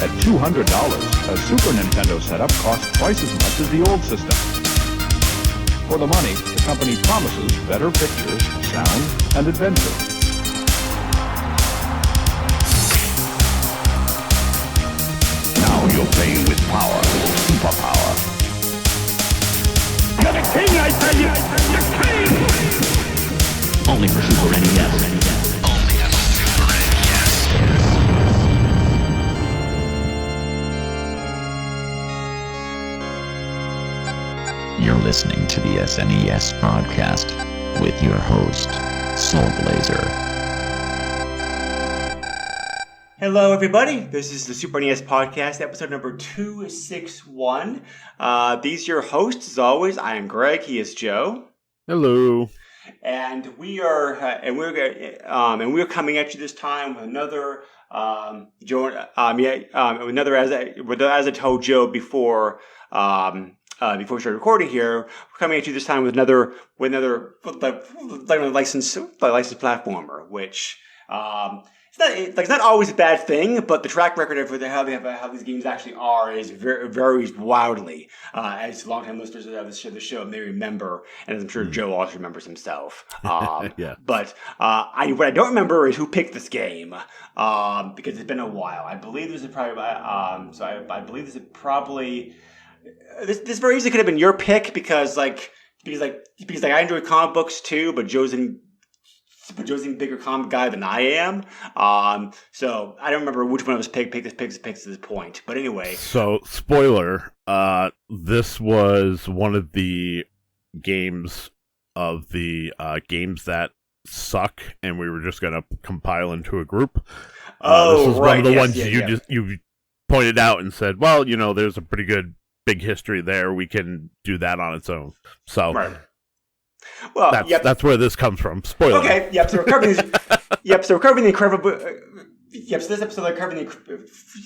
At $200, a Super Nintendo setup costs twice as much as the old system. For the money, the company promises better pictures, sound, and adventure. Now you're playing with power, superpower. You're the king, I tell you! The king! Only for Super NES. Only on Super NES. You're listening to the SNES podcast with your host, Soulblazer. Hello, everybody. This is the Super NES podcast, episode number 261. These are your hosts, as always. I am Greg. He is Joe. Hello. And we're coming at you this time with another another as I told Joe before we started recording here. We're coming at you this time with another licensed platformer, which it's not always a bad thing, but the track record of how these games actually are varies wildly. As long-time listeners of the show may remember, and as I'm sure Joe also remembers himself. Yeah. But what I don't remember is who picked this game, because it's been a while. I believe this is probably this very easily could have been your pick because I enjoy comic books too, but Joe's a bigger comic guy than I am. So I don't remember which one of us picked at this point. But anyway. So, spoiler, this was one of the games of the games that suck, and we were just going to compile into a group. This is one of the ones you pointed out and said, well, there's a pretty good big history there. We can do that on its own. So. Right. Well, that's where this comes from. Spoiler. Okay. Yep. So we're covering these. So we're covering the incredible. So this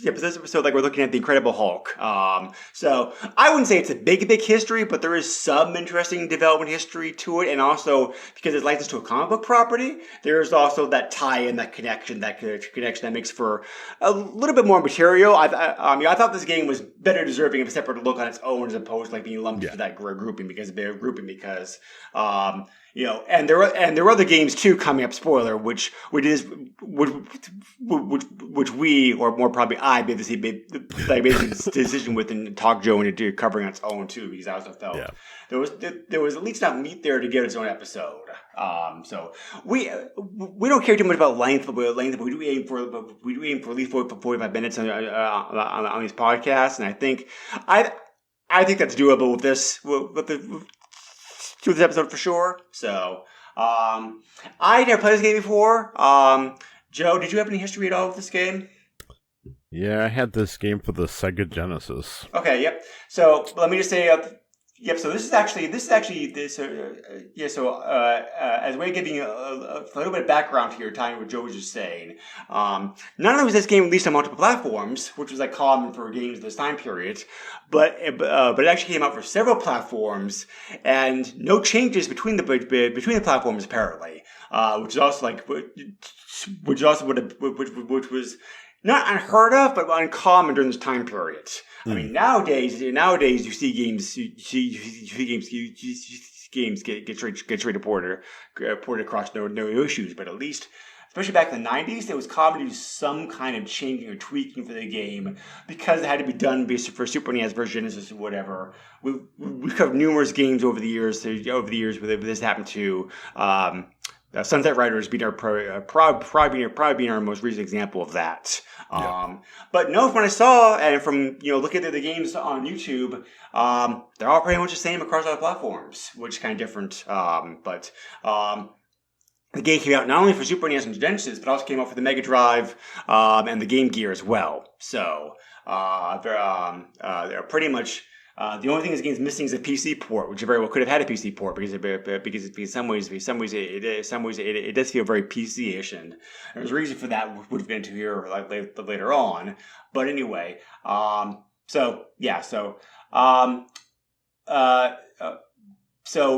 episode, we're looking at the Incredible Hulk. So I wouldn't say it's a big history, but there is some interesting development history to it, and also because it's licensed to a comic book property, there's also that tie-in, that connection that makes for a little bit more material. I thought this game was better deserving of a separate look on its own as opposed to being lumped into that grouping because. And there were other games too coming up. Spoiler, which we, or more probably I, made this decision with and talked Joe into covering on its own too, because I also felt there was at least not meat there to get its own episode. So we don't care too much about length, but we do aim for at least 45 minutes on these podcasts, and I think that's doable with this episode for sure. So, I never played this game before. Joe, did you have any history at all with this game? Yeah, I had this game for the Sega Genesis. Okay, yep. So let me just say, so this is actually as a way of giving you a little bit of background here, tying what Joe was just saying. Not only was this game released on multiple platforms, which was common for games of this time period, but it actually came out for several platforms and no changes between the platforms apparently, which was not unheard of, but uncommon during this time period. I mean, nowadays you see games get straight ported across no issues. But at least, especially back in the 90s, it was common to do some kind of changing or tweaking for the game because it had to be done for Super NES versus Genesis or whatever. We've covered numerous games over the years where this happened to. Sunset Riders being probably being our most recent example of that. But no, from what I saw and from looking at the games on YouTube, they're all pretty much the same across all the platforms, which is kind of different. But the game came out not only for Super NES and Genesis, but also came out for the Mega Drive and the Game Gear as well. So they're pretty much. The only thing this game's missing is a PC port, which it very well could have had a PC port because in some ways it does feel very PC-ish, and there's a reason for that, which we'll get into here later on. But anyway, so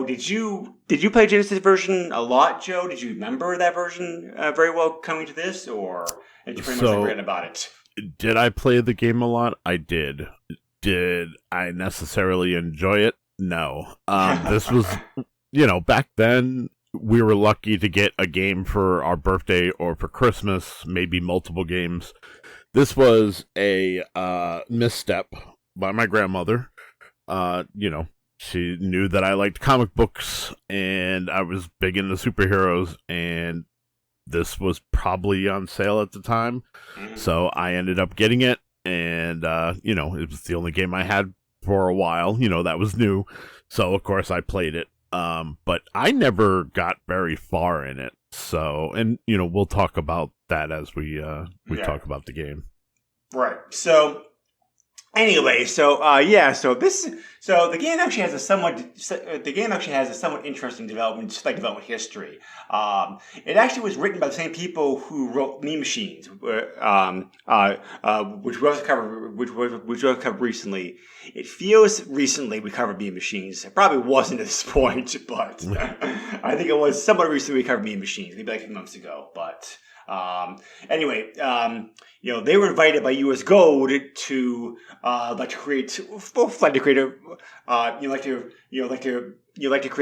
did you play Genesis version a lot, Joe? Did you remember that version very well coming to this, or did you pretty much forget about it? Did I play the game a lot? I did. Did I necessarily enjoy it? No. This was, back then we were lucky to get a game for our birthday or for Christmas, maybe multiple games. This was a misstep by my grandmother. She knew that I liked comic books and I was big into superheroes, and this was probably on sale at the time. So I ended up getting it, and, it was the only game I had for a while. That was new. So, of course, I played it. But I never got very far in it. So, and, we'll talk about that as we talk about the game. Right. So, anyway, so the game actually has a somewhat interesting development history. It actually was written by the same people who wrote Mean Machines, which was covered recently. It feels recently we covered Mean Machines. It probably wasn't at this point, but I think it was somewhat recently we covered Mean Machines, maybe like a few months ago. But anyway, they were invited by US Gold to create a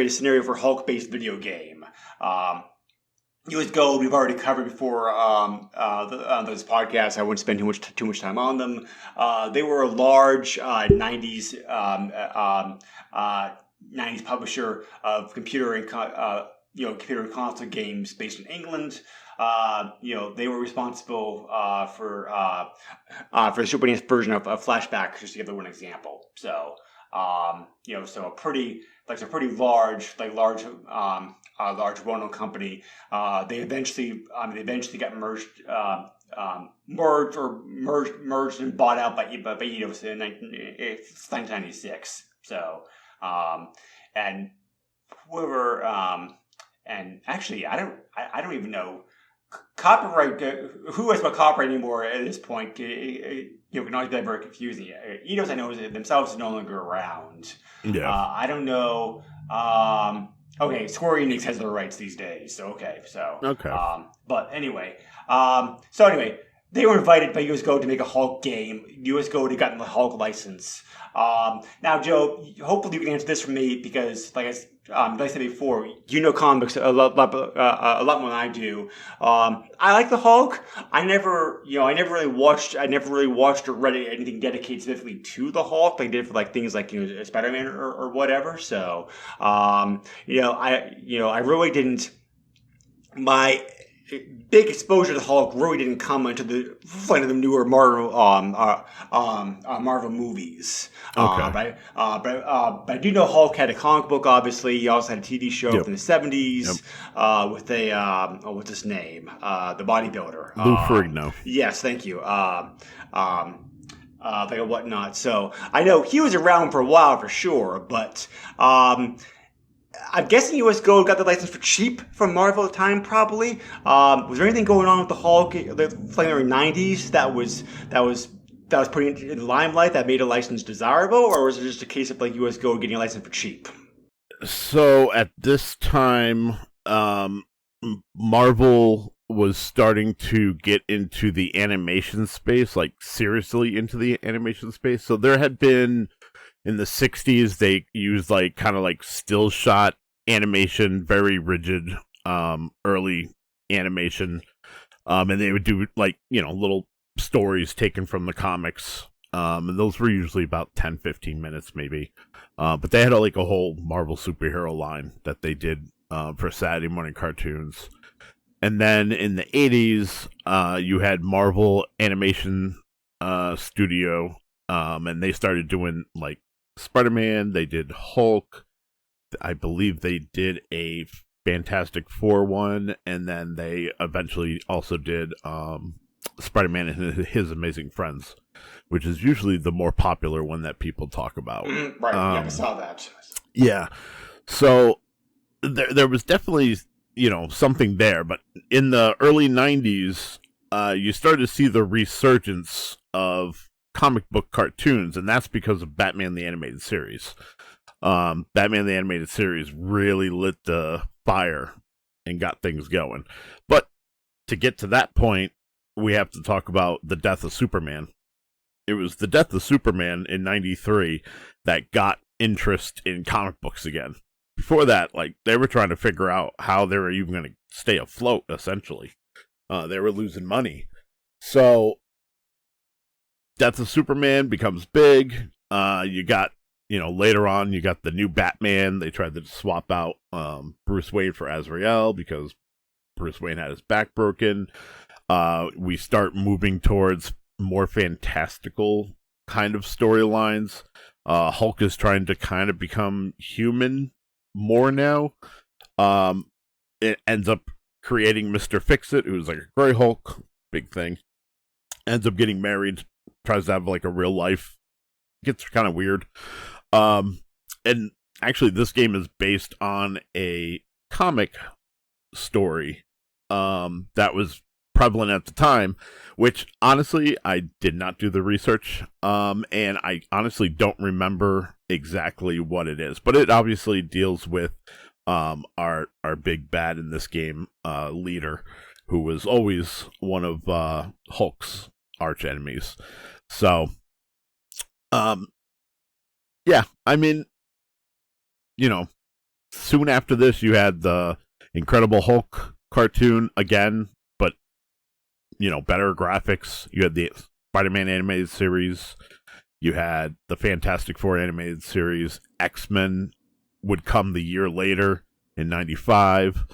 scenario for Hulk-based video game. US Gold we've already covered before on this podcast. I wouldn't spend too much time on them. They were a large '90s publisher of computer and console games based in England. They were responsible for the Super NES version of Flashback, just to give one example. So, so a pretty large well-known company. They eventually got merged and bought out by Eidos in 1996. So, and whoever, and actually, I don't even know. Copyright, who has about copyright anymore at this point? Can always be very confusing. Eidos, I know, themselves are no longer around. Yeah. I don't know. Okay, Square Enix has their rights these days. So okay. But anyway, they were invited by US Gold to make a Hulk game. US Gold had gotten the Hulk license. Now, Joe, hopefully you can answer this for me because, like I said before, comics a lot more than I do. I like the Hulk. I never really watched or read anything dedicated specifically to the Hulk. Like I did for things like Spider-Man or whatever. So, I really didn't. My big exposure to Hulk really didn't come into the newer Marvel movies. Okay. But I do know Hulk had a comic book. Obviously, he also had a TV show in the '70s with what's his name? The bodybuilder, Lou Ferrigno. Yes, thank you. Whatnot. So I know he was around for a while for sure, but. I'm guessing US Gold got the license for cheap from Marvel at the time, probably. Was there anything going on with the Hulk in the early '90s that was putting it in the limelight that made a license desirable, or was it just a case of US Gold getting a license for cheap? So at this time, Marvel was starting to get into the animation space, seriously into the animation space. So there had been. In the 60s, they used still shot animation, very rigid, early animation. And they would do little stories taken from the comics. And those were usually about 10, 15 minutes maybe. But they had a whole Marvel superhero line that they did for Saturday morning cartoons. And then in the 80s, you had Marvel Animation Studio. And they started doing Spider-Man, they did Hulk, I believe they did a Fantastic Four one, and then they eventually also did Spider-Man and His Amazing Friends, which is usually the more popular one that people talk about. Right, I saw that. Yeah, so there was definitely, something there, but in the early 90s, you started to see the resurgence of comic book cartoons, and that's because of Batman the Animated Series. Batman the Animated Series really lit the fire and got things going. But to get to that point, we have to talk about the death of Superman. It was the death of Superman in 93 that got interest in comic books again. Before that, like, they were trying to figure out how they were even going to stay afloat, essentially. They were losing money. So, death of Superman becomes big. You got, later on, you got the new Batman. They tried to swap out Bruce Wayne for Azrael because Bruce Wayne had his back broken. We start moving towards more fantastical kind of storylines. Hulk is trying to kind of become human more now. It ends up creating Mr. Fix-It, who's like a gray Hulk, big thing. Ends up getting married, tries to have like a real life. Gets kind of weird. And actually this game is based on a comic story that was prevalent at the time, which honestly I did not do the research, and I honestly don't remember exactly what it is, but it obviously deals with our big bad in this game, Leader, who was always one of Hulk's arch enemies. So yeah, I mean, soon after this you had the Incredible Hulk cartoon again, but better graphics. You had the Spider-Man animated series. You had the Fantastic Four animated series. X-Men would come the year later in 95.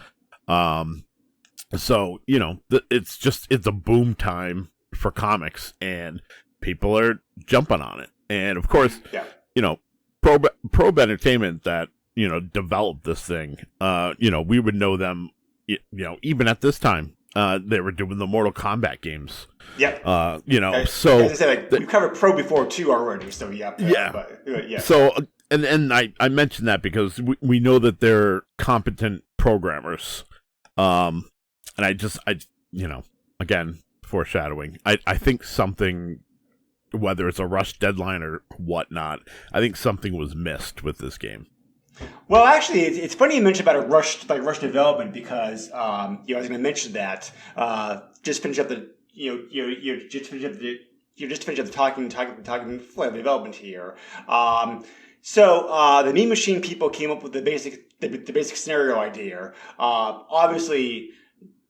So, it's a boom time for comics, and people are jumping on it. And of course, Probe Entertainment that, developed this thing, we would know them, even at this time. They were doing the Mortal Kombat games. Yep. So as I said, we've covered Pro before too already. So yeah. Yeah. So and I mentioned that because we know that they're competent programmers. And I again, foreshadowing. I think something, whether it's a rush deadline or whatnot, I think something was missed with this game. Well, actually, it's funny you mentioned about a rush development because I was going to mention that just finish up the talking flow of development here. So the Mean Machine people came up with the basic scenario idea. Obviously,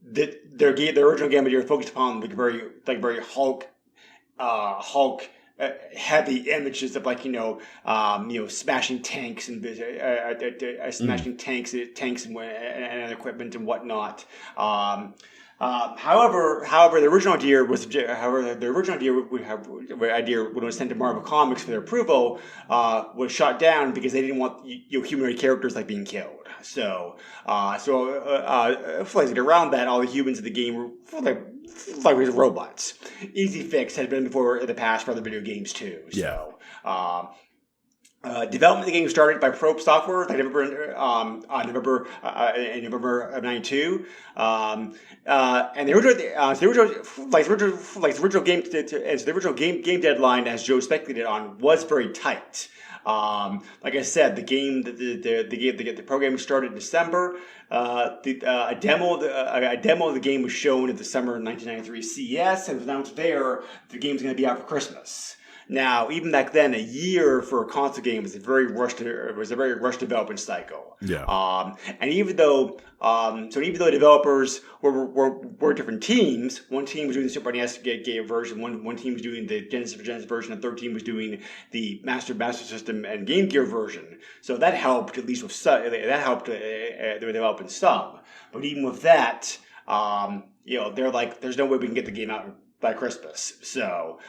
their original game idea focused upon very Hulk heavy images of smashing tanks and smashing tanks and equipment and whatnot. However, the original idea when it was sent to Marvel Comics for their approval was shot down because they didn't want humanoid characters being killed. So around that, all the humans in the game were robots. Easy fix had been before in the past for other video games too. So. Development of the game started by Probe Software in November of '92, and the original game deadline, as Joe speculated on, was very tight. Like I said, the program started in December. A demo of the game was shown at the summer 1993 CES, and it was announced there the game's going to be out for Christmas. Now, even back then, a year for a console game was a very rushed development cycle. Yeah. And even though developers were different teams, one team was doing the Super NES version, one team was doing the Genesis version, and the third team was doing the Master System and Game Gear version. So that helped at least with their development some. But even with that, they're like, there's no way we can get the game out by Christmas. So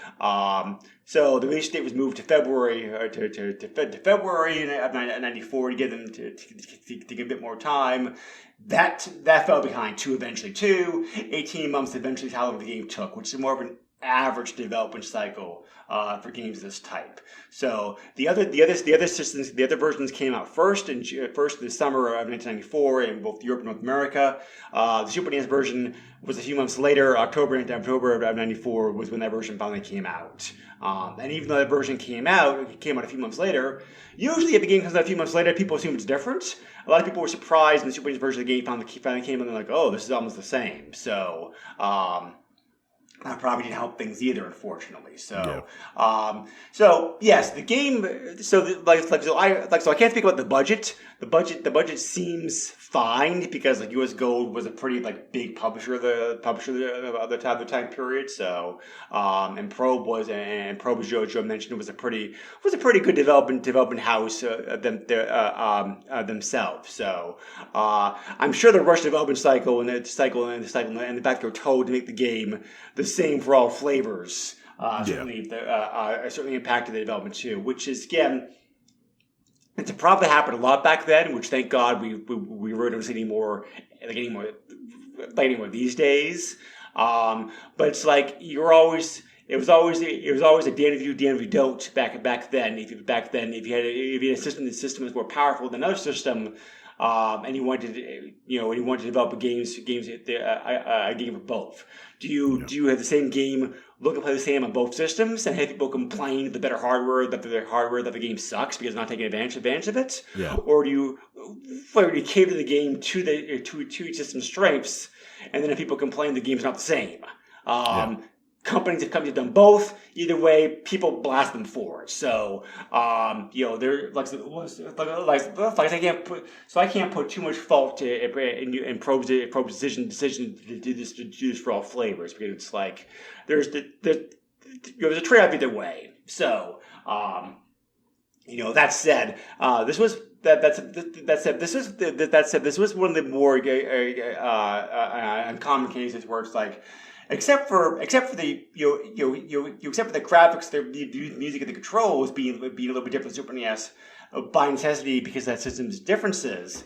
the release date was moved to February to February of '94 to give them to give a bit more time. That fell behind 18 months eventually is how long the game took, which is more of an average development cycle for games of this type. So the other versions came out first in the summer of 1994 in both Europe and North America. The Super NES version was a few months later. October of '94 was when that version finally came out. And even though that version came out a few months later. Usually, if the game comes out a few months later, people assume it's different. A lot of people were surprised when the Super NES version of the game finally came out and they're like, "Oh, this is almost the same." So. probably didn't help things either, unfortunately. So, so yes, the game. So, so I can't speak about the budget. The budget seems fine because like US Gold was a pretty like big publisher of the time period. So, and Probe was, as Joe mentioned, was a pretty good development house themselves. So, I'm sure the rush development cycle and the fact they're told to make the game the same for all flavors certainly impacted the development too. Which is again, it's a problem that happened a lot back then. Which thank God we really don't see anymore these days. But it's like it was always a damn if you don't back then. If you had a system, the system was more powerful than another system. And you wanted to develop a game for both. Do you have the same game look and play the same on both systems and have people complain the better hardware that the game sucks because it's not taking advantage of it? Yeah. Or do you cater the game to each system's strengths, and then if people complain the game's not the same? Companies have done both. Either way, people blast them for it. So, they're I can't put too much fault in Probe's decision to do this for all flavors because it's like there's a trade-off either way. So, that said, this was one of the more uncommon cases where it's like. Except for the graphics, the music, and the controls being a little bit different Super NES by necessity because that system's differences.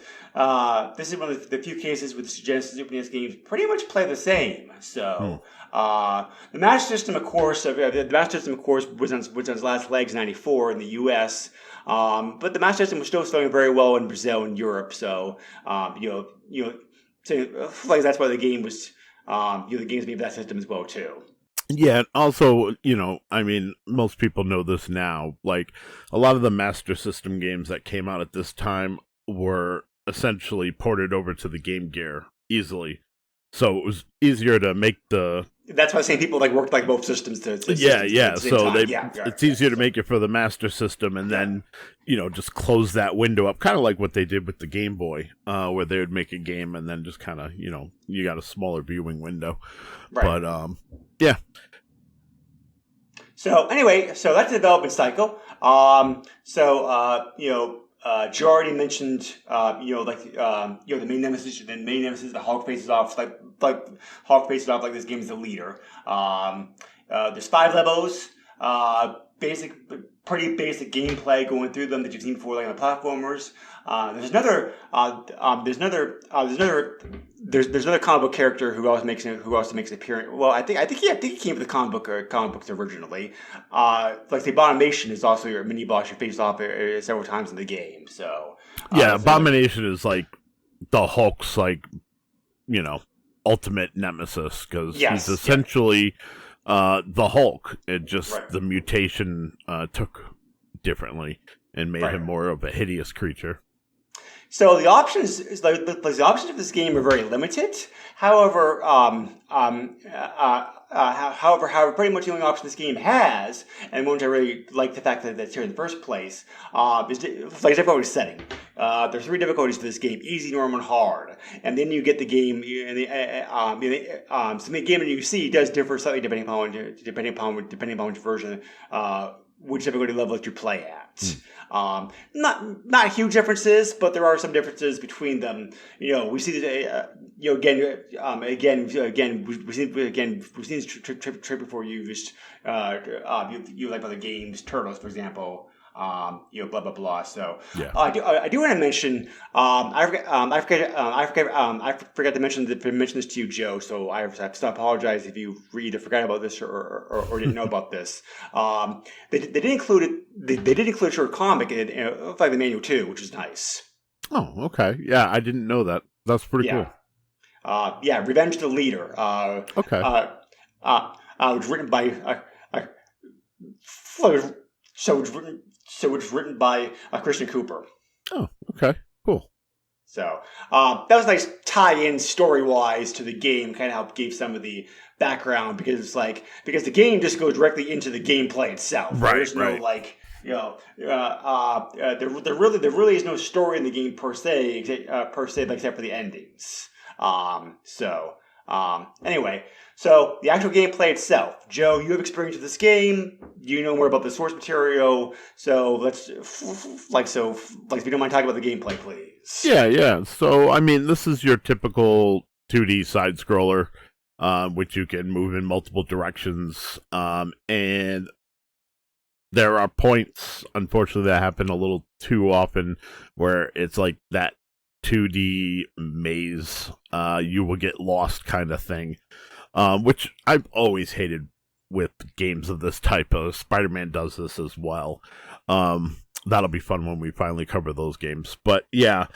This is one of the few cases with Genesis Super NES games pretty much play the same. So the Master System, of course, was on its last legs in '94 in the U.S. But the Master System was still selling very well in Brazil and Europe. So so that's why the game was. The games made that system as well too. Yeah, and also, most people know this now. Like, a lot of the Master System games that came out at this time were essentially ported over to the Game Gear easily. So it was easier to make the... That's why I'm saying people worked both systems to So it's easier to make it for the Master System and then, just close that window up. Kind of like what they did with the Game Boy, where they would make a game and then just kind of, you got a smaller viewing window. Right. But, yeah. So anyway, that's the development cycle. Joe already mentioned, the main nemesis, the Hulk faces off like this game is the leader. There's 5 levels, pretty basic gameplay going through them that you've seen before, like on the platformers. There's another comic book character who also makes an appearance. Well, I think he came from the comic books originally. The Abomination is also your mini boss you face off several times in the game. So Abomination is like the Hulk's ultimate nemesis because he's essentially the Hulk. It just the mutation took differently and made him more of a hideous creature. So the options the options of this game are very limited. However, pretty much the only option this game has, and one which I really like the fact that it's here in the first place, is difficulty setting. There's 3 difficulties for this game: easy, normal, and hard. And then you get the game, so the game that you see does differ slightly depending upon which version, which difficulty level that you play at. Not huge differences, but there are some differences between them. We see that we've seen this trick before used. You like other games, Turtles, for example. Blah blah blah. So I do want to mention. I forgot to mention this to you, Joe. So I have to apologize if you either forgot about this or didn't know about this. They did include it. They did include a short comic in the manual too, which is nice. Oh, okay. Yeah, I didn't know that. That's pretty cool. Revenge of the Leader. Okay. It was written by. So it's written by Christian Cooper. Oh, okay, cool. So that was a nice tie-in story-wise to the game, kind of helped give some of the background because the game just goes directly into the gameplay itself. Right, There's no right. there really is no story in the game per se, except for the endings. Anyway, so the actual gameplay itself. Joe, you have experience with this game. You know more about the source material. So if you don't mind talking about the gameplay, please. Yeah. So, I mean, this is your typical 2D side scroller, which you can move in multiple directions. And there are points, unfortunately, that happen a little too often where it's like that 2D maze, you will get lost kind of thing, which I've always hated with games of this type. Spider-Man does this as well. That'll be fun when we finally cover those games. But yeah,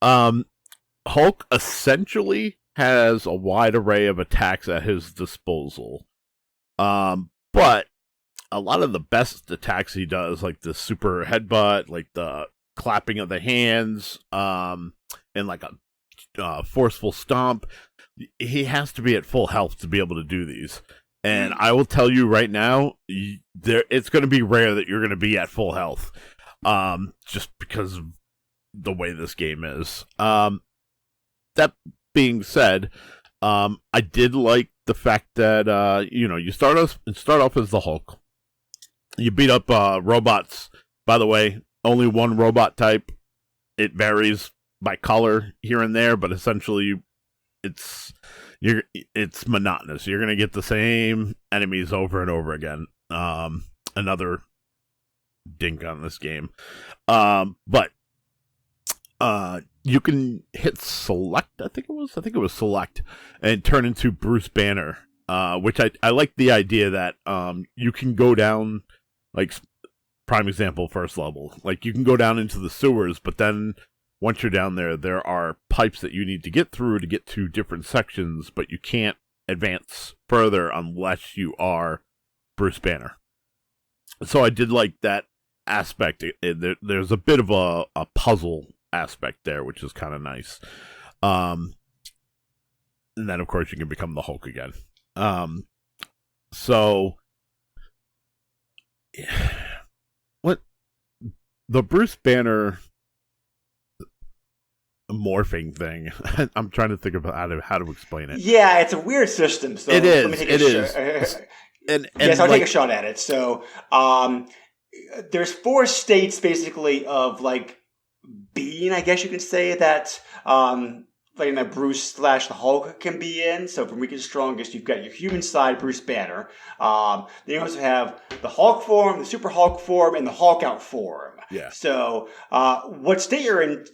Hulk essentially has a wide array of attacks at his disposal. But a lot of the best attacks he does, like the super headbutt, like the clapping of the hands, and like a forceful stomp, he has to be at full health to be able to do these. And I will tell you right now, it's going to be rare that you're going to be at full health, just because of the way this game is. That being said, I did like the fact that you start off as the Hulk. You beat up robots. By the way, only one robot type. It varies by color here and there, but essentially it's monotonous. You're gonna get the same enemies over and over again. Another dink on this game. But you can hit select, I think it was select, and turn into Bruce Banner. Which I like the idea that you can go down, like, prime example, first level. Like, you can go down into the sewers, but then once you're down there, there are pipes that you need to get through to get to different sections, but you can't advance further unless you are Bruce Banner. So I did like that aspect. There's a bit of a puzzle aspect there, which is kind of nice. And then, of course, you can become the Hulk again. So what the Bruce Banner morphing thing, I'm trying to think about how to explain it. Yeah, it's a weird system. So it is. Let me take it is. And yes, I'll take a shot at it. So, there's 4 states basically of like being, I guess you could say, that like that Bruce / the Hulk can be in. So from weakest to strongest, you've got your human side, Bruce Banner. Then you also have the Hulk form, the Super Hulk form, and the Hulk out form. Yeah. So what state you're in,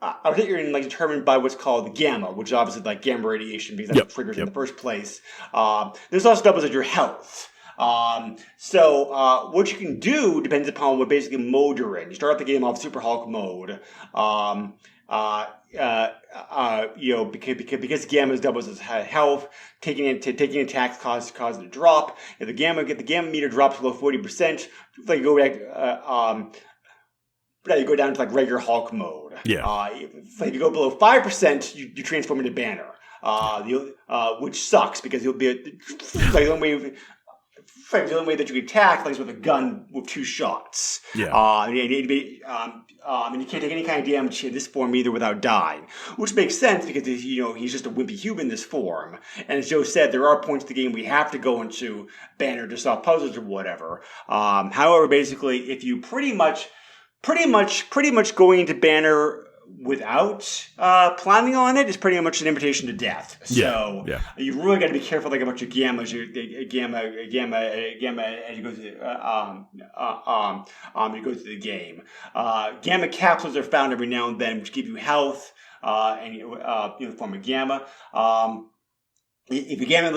I think you're in, like, determined by what's called the gamma, which is obviously like gamma radiation because that's what triggers in the first place. This also doubles as your health. So what you can do depends upon what basically mode you're in. You start out the game off Super Hulk mode. Because gamma doubles as health, taking attacks causes it to drop. If the gamma meter drops below 40%, like go back. You go down to like regular Hulk mode. Yeah. If you go below 5%, you transform into Banner. Which sucks because you'll be the only way that you can attack, like, is with a gun with 2 shots. Yeah. And you can't take any kind of damage in this form either without dying, which makes sense because he's just a wimpy human in this form. And as Joe said, there are points in the game we have to go into Banner to solve puzzles or whatever. However, basically, if you pretty much going into Banner without planning on it is pretty much an invitation to death. So you really got to be careful, like, about your gammas, gamma as you go through the game. Gamma capsules are found every now and then, which give you health and in the form of gamma. If your gamma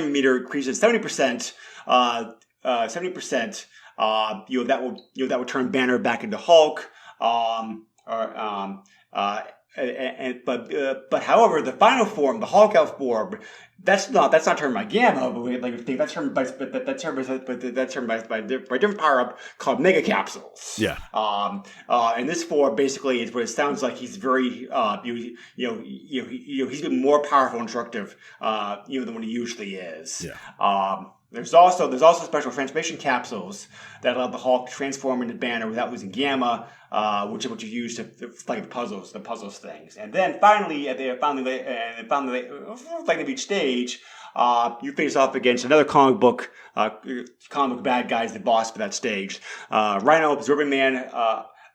meter increases 70%, that will turn Banner back into Hulk. But however, the final form, the Hulk out form, That's not termed by Gamma, but that's termed by different power up called mega capsules. Yeah. And this form basically is what it sounds like. He's very he's been more powerful and destructive than what he usually is. Yeah. There's also special transformation capsules that allow the Hulk to transform into Banner without losing Gamma, which you use to like the puzzles things. And then finally of each stage, you face off against another comic book bad guys, the boss for that stage. Rhino, Absorbing Man,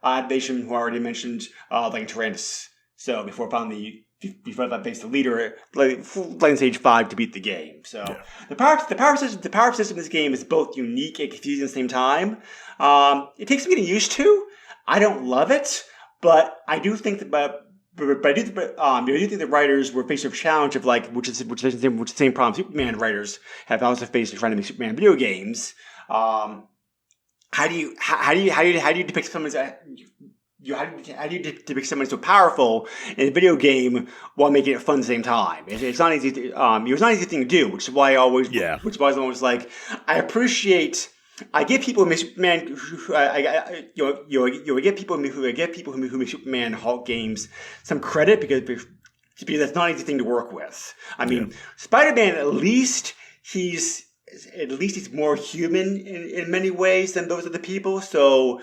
Odd Nation, who I already mentioned, like Tyrannus. So before that faced the leader, like stage 5 to beat the game. So yeah. The power system in this game is both unique and confusing at the same time. It takes me getting used to. I don't love it, but I do think that. But I do think the writers were faced with a challenge of which is the same problem Superman writers have also faced in trying to make Superman video games. How do you depict someone how do you depict someone so powerful in a video game while making it fun at the same time? It's not easy. It was not an easy thing to do, which is why I always like. I get people who make Superman. I get people who make Superman Hulk games some credit because that's not an easy thing to work with. I mean, Spider-Man at least he's more human in many ways than those other people. So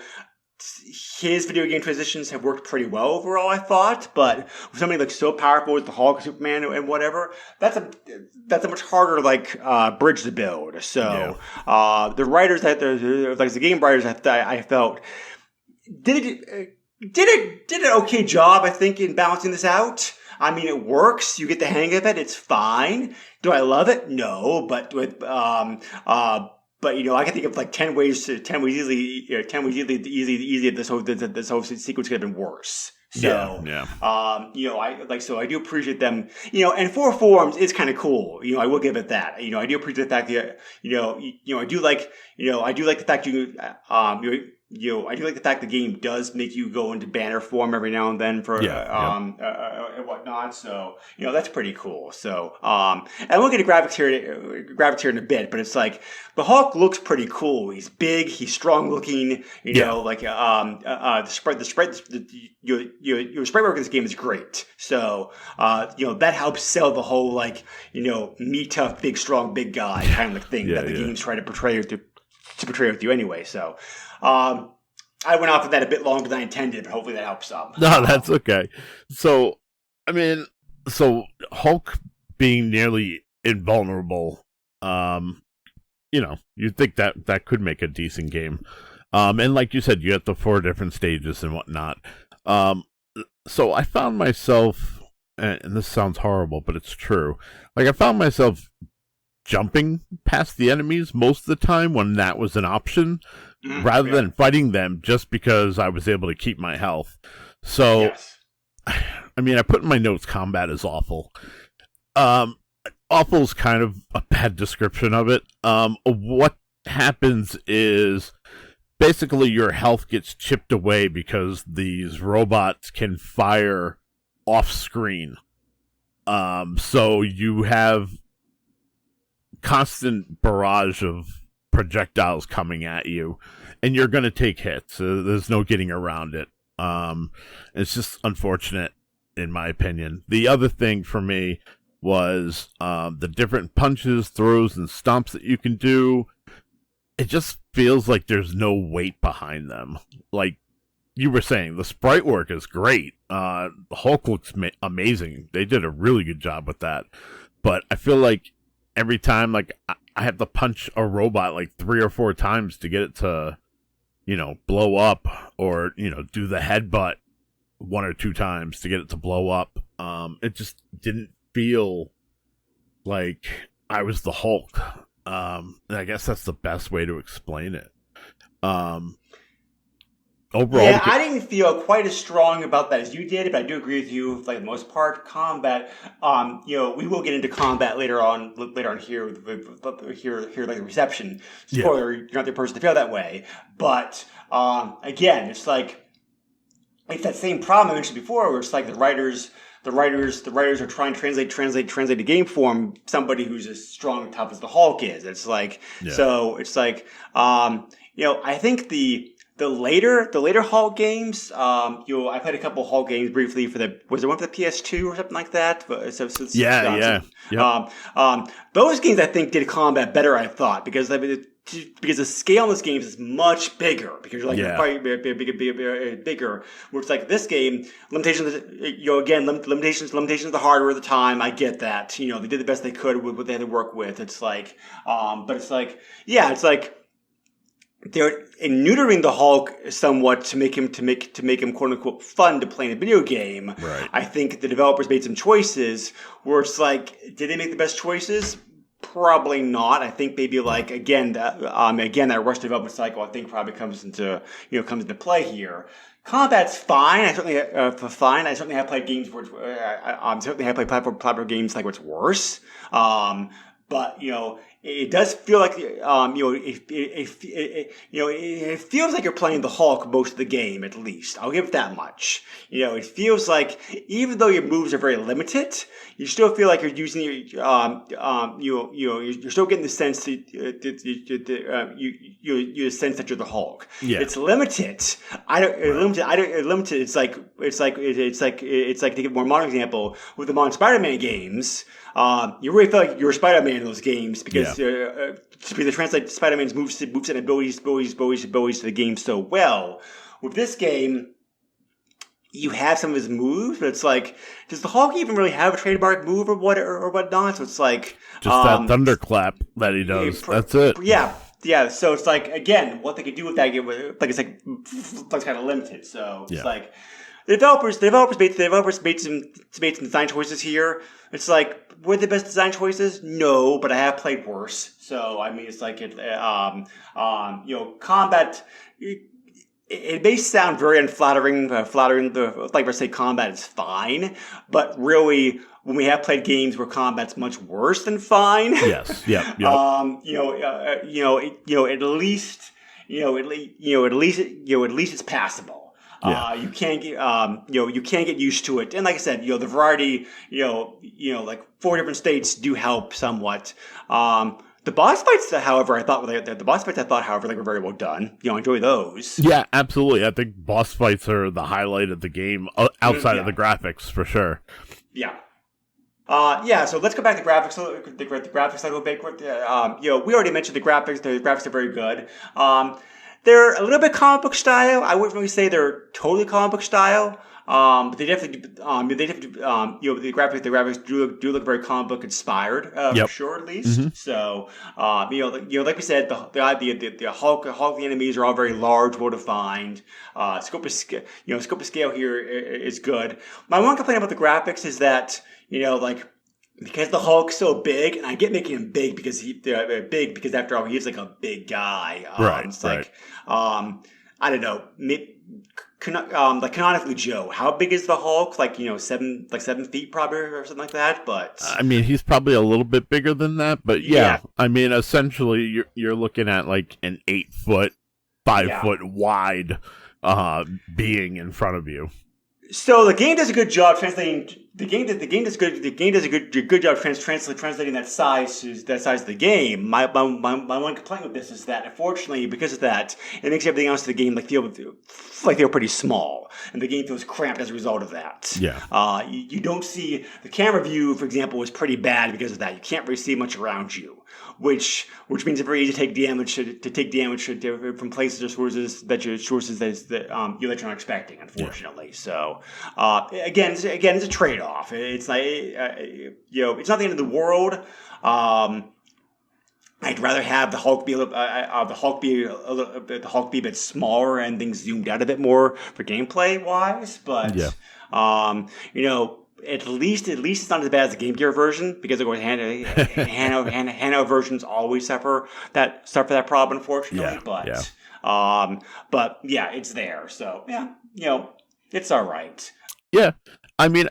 his video game transitions have worked pretty well overall, I thought. But with somebody like so powerful as the Hulk, Superman, and whatever, that's a much harder bridge to build. So the writers the game writers, I felt did an okay job, I think, in balancing this out. I mean, it works. You get the hang of it. It's fine. Do I love it? No, but with But I can think of 10 ways easily this whole sequence could have been worse. So I do appreciate them. And 4 forms is kind of cool. I will give it that. I do appreciate the fact that I do like the fact I do like the fact the game does make you go into banner form every now and then for and whatnot. So that's pretty cool. So and we'll get to graphics here in a bit, but it's like the Hulk looks pretty cool. He's big, he's strong looking. The sprite work in this game is great. So that helps sell the whole me tough, big, strong, big guy kind of thing that the games try to portray with you anyway. So. I went off of that a bit longer than I intended, but hopefully that helps some. No, that's okay. So, Hulk being nearly invulnerable, you'd think that could make a decent game. And like you said, you have the 4 different stages and whatnot. So I found myself, and this sounds horrible, but it's true. I found myself jumping past the enemies most of the time when that was an option, rather than fighting them just because I was able to keep my health. So, I put in my notes combat is awful. Awful is kind of a bad description of it. What happens is basically your health gets chipped away because these robots can fire off screen. So you have constant barrage of projectiles coming at you, and you're going to take hits. There's no getting around it. It's just unfortunate, in my opinion. The other thing for me was the different punches, throws, and stomps that you can do. It just feels like there's no weight behind them. Like you were saying, the sprite work is great. Hulk looks amazing. They did a really good job with that. But I feel like every time, I have to punch a robot 3 or 4 times to get it to, blow up, or, do the headbutt 1 or 2 times to get it to blow up. It just didn't feel like I was the Hulk. And I guess that's the best way to explain it. Overall, I didn't feel quite as strong about that as you did, but I do agree with you for the most part. Combat, we will get into combat later on here the reception. Spoiler, you're not the person to feel that way. But again, it's that same problem I mentioned before, where it's the writers writers are trying to translate the game form somebody who's as strong and tough as the Hulk is. It's like so it's like I think the later Hulk games, I played a couple Hulk games briefly was there one for the PS2 or something like that? Those games I think did combat better, I thought, because the scale in those games is much bigger because you're bigger. Where it's like this game, limitations of the hardware at the time. I get that. They did the best they could with what they had to work with. It's like, but it's like, it's like. They're neutering the Hulk somewhat to make him quote unquote fun to play in a video game. Right. I think the developers made some choices where it's like, did they make the best choices? Probably not. I think maybe like that rush development cycle I think probably comes into play here. Combat's fine. I certainly have played games where platform games like where it's worse. But it does feel like it feels like you're playing the Hulk most of the game. At least I'll give it that much. It feels like even though your moves are very limited, you still feel like you're using you're still getting the sense that you sense that you're the Hulk. Yeah. It's limited. Limited. It's like to give a more modern example with the modern Spider-Man games. You really feel like you're Spider-Man in those games because they translate Spider-Man's moves and abilities to the game so well. With this game, you have some of his moves, but it's like, does the Hulk even really have a trademark move or whatnot? So it's like just that thunderclap that he does. That's it. Yeah. Yeah, so it's like, again, what they could do with that game, it's kind of limited. So it's like the developers made some design choices here. It's like, were the best design choices? No, but I have played worse. So I mean, it's like combat. It may sound very unflattering. Like I say, combat is fine, but really, when we have played games where combat's much worse than fine, yes, yeah, at least it's passable. Yeah. You can't get used to it. And like I said, the variety, like 4 different states do help somewhat. The boss fights, however, I thought they were very well done. I enjoy those. Yeah, absolutely. I think boss fights are the highlight of the game outside of the graphics for sure. Yeah. So let's go back to graphics. The graphics a little bit. We already mentioned the graphics. The graphics are very good. They're a little bit comic book style. I wouldn't really say they're totally comic book style. But they definitely, the graphics do look very comic book inspired, for sure at least. Mm-hmm. So, like we said, the Hulk enemies are all very large, well defined. Scope of scale here is good. My one complaint about the graphics is that, because the Hulk's so big, and I get making him big because because after all, he's like a big guy. It's like, I don't know, like canonically, Joe, how big is the Hulk? 7 feet probably or something like that. But I mean, he's probably a little bit bigger than that. But yeah. I mean, essentially, you're looking at like an 8 foot, 5 foot wide being in front of you. So the game does a good job translating. The game does a good job translating that size to the game. My one complaint with this is that unfortunately, because of that, it makes everything else in the game feel pretty small, and the game feels cramped as a result of that. Yeah. You don't see the camera view, for example, is pretty bad because of that. You can't really see much around you, which means it's very easy to take damage from places or sources that you're not expecting. Unfortunately, so again, it's a trade-off. It's like it's not the end of the world. I'd rather have the Hulk be a bit smaller and things zoomed out a bit more for gameplay wise. But at least it's not as bad as the Game Gear version, because of course handheld versions always suffer that problem, unfortunately. But it's there. So it's all right. Yeah, I mean,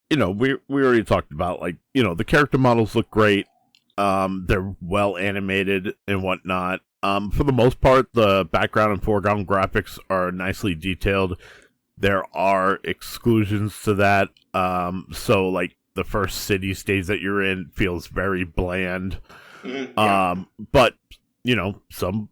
we already talked about, like, the character models look great. They're well animated and whatnot. For the most part, the background and foreground graphics are nicely detailed. There are exclusions to that. So like the first city stage that you're in feels very bland. Yeah. But some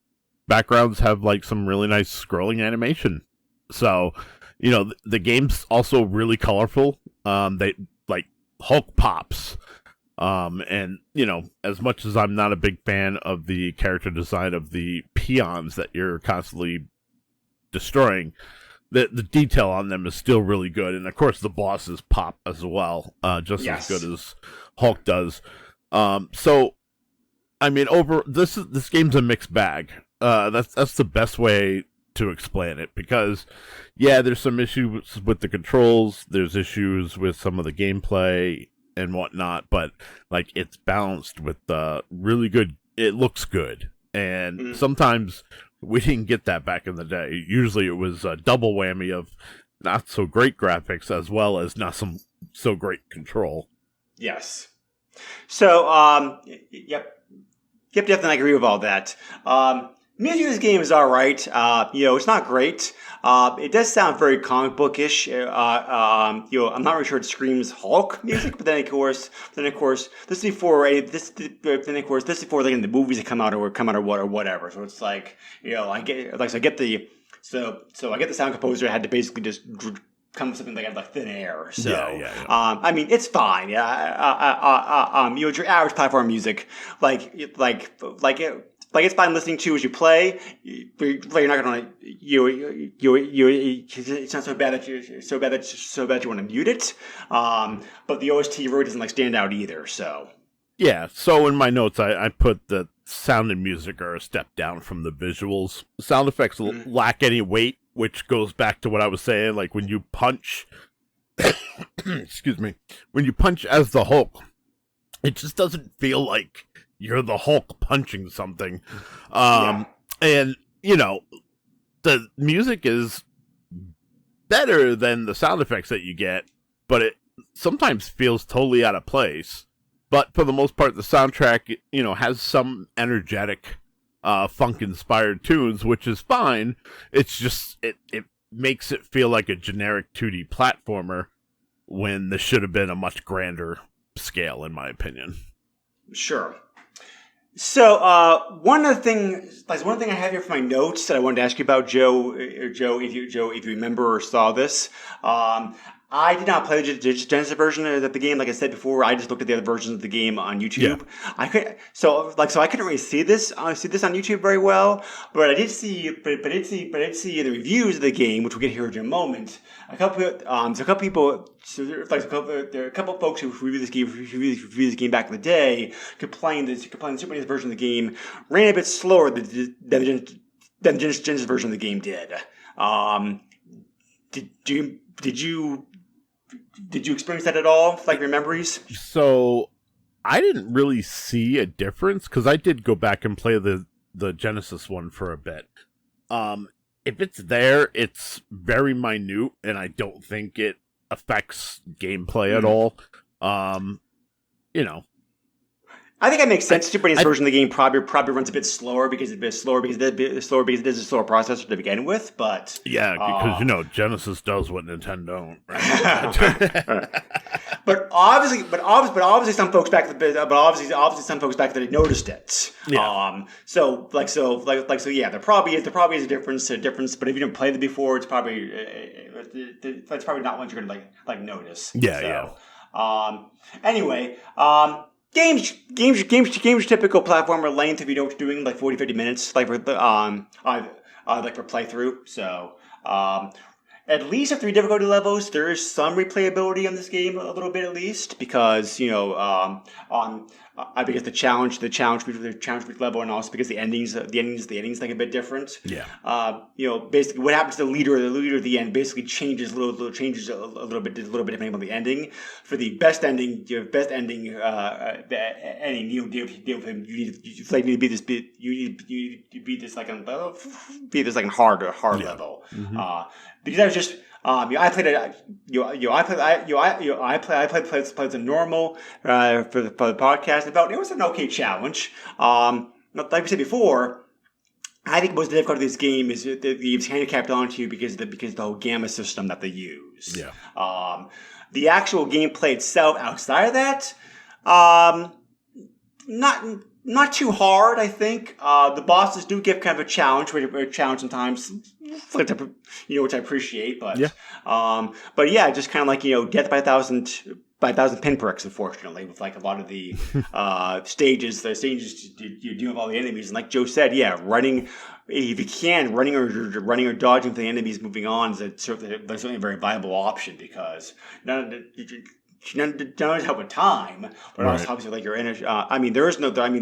backgrounds have like some really nice scrolling animation. So, the game's also really colorful. They like Hulk pops. And as much as I'm not a big fan of the character design of the peons that you're constantly destroying, the detail on them is still really good. And of course the bosses pop as well, just as good as Hulk does. So I mean, this game's a mixed bag. That's the best way to explain it, because there's some issues with the controls, there's issues with some of the gameplay and whatnot, but like it's balanced with really good. It looks good, and sometimes we didn't get that back in the day. Usually it was a double whammy of not so great graphics as well as not so great control. Yes. So, definitely I agree with all that. Music in this game is all right. It's not great. It does sound very comic bookish. I'm not really sure it screams Hulk music, but then of course, this is before like in the movies that come out or whatever. So it's like, I get the sound composer had to basically just come with something like thin air. So, I mean, it's fine. Your average platform music, it's fine listening to as you play. You're not gonna it's not so bad that you want to mute it. But the OST really doesn't stand out either. So So in my notes, I put that sound and music are a step down from the visuals. Sound effects lack any weight, which goes back to what I was saying. Like when you punch, excuse me, when you punch as the Hulk, it just doesn't feel like you're the Hulk punching something. And, the music is better than the sound effects that you get, but it sometimes feels totally out of place. But for the most part, the soundtrack, has some energetic, funk-inspired tunes, which is fine. It's just, it makes it feel like a generic 2D platformer when this should have been a much grander scale, in my opinion. Sure. So, one thing I have here for my notes that I wanted to ask you about, Joe, if you remember or saw this, I did not play the Genesis version of the game. Like I said before, I just looked at the other versions of the game on YouTube. Yeah. I couldn't really see this on YouTube very well, but I did see the reviews of the game, which we'll get here in a moment. There are a couple folks who reviewed this game back in the day complained the Super NES version of the game ran a bit slower than the Genesis version of the game did. Did you experience that at all? Like your memories? So I didn't really see a difference because I did go back and play the Genesis one for a bit. If it's there, it's very minute, and I don't think it affects gameplay at all. I think that makes sense. Super NES version of the game probably runs a bit slower because it is a slower processor to begin with. But because Genesis does what Nintendo don't. Right? But obviously, some folks back then noticed it. Yeah. So there probably is a difference. But if you didn't play them before, it's probably not one you're gonna notice. Yeah. Anyway. Games typical platformer length, if you know what you're doing, 40, 50 minutes, for playthrough. So, at least at 3 difficulty levels, there is some replayability on this game, a little bit at least, because, because the challenge level, and also because the endings a bit different. Yeah. Basically what happens to the leader at the end basically changes a little bit depending on the ending. For the best ending, you need to beat this like on hard level. Mm-hmm. Because I was just I played it. I played the normal for the podcast. It was an okay challenge. Like we said before, I think most difficult of this game is that it's handicapped onto you because of the whole gamma system that they use. Yeah. The actual gameplay itself, outside of that, not too hard. I think the bosses do give kind of a challenge sometimes, which I appreciate. But yeah, just kind of like death by 1,000 pinpricks, unfortunately, with like a lot of the stages. The stages you do with all the enemies, and like Joe said, yeah, running if you can, running or dodging for the enemies moving on is certainly a very viable option because not only help with time, but also helps you like your energy. There's no timer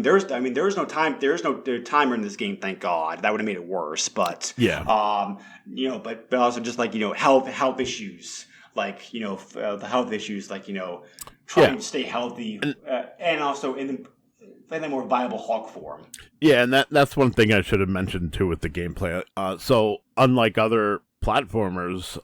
in this game. Thank God, that would have made it worse. But but also just like health issues. Like the health issues, like trying to stay healthy, and also in the more viable Hulk form. Yeah, and that's one thing I should have mentioned too with the gameplay. So unlike other platformers,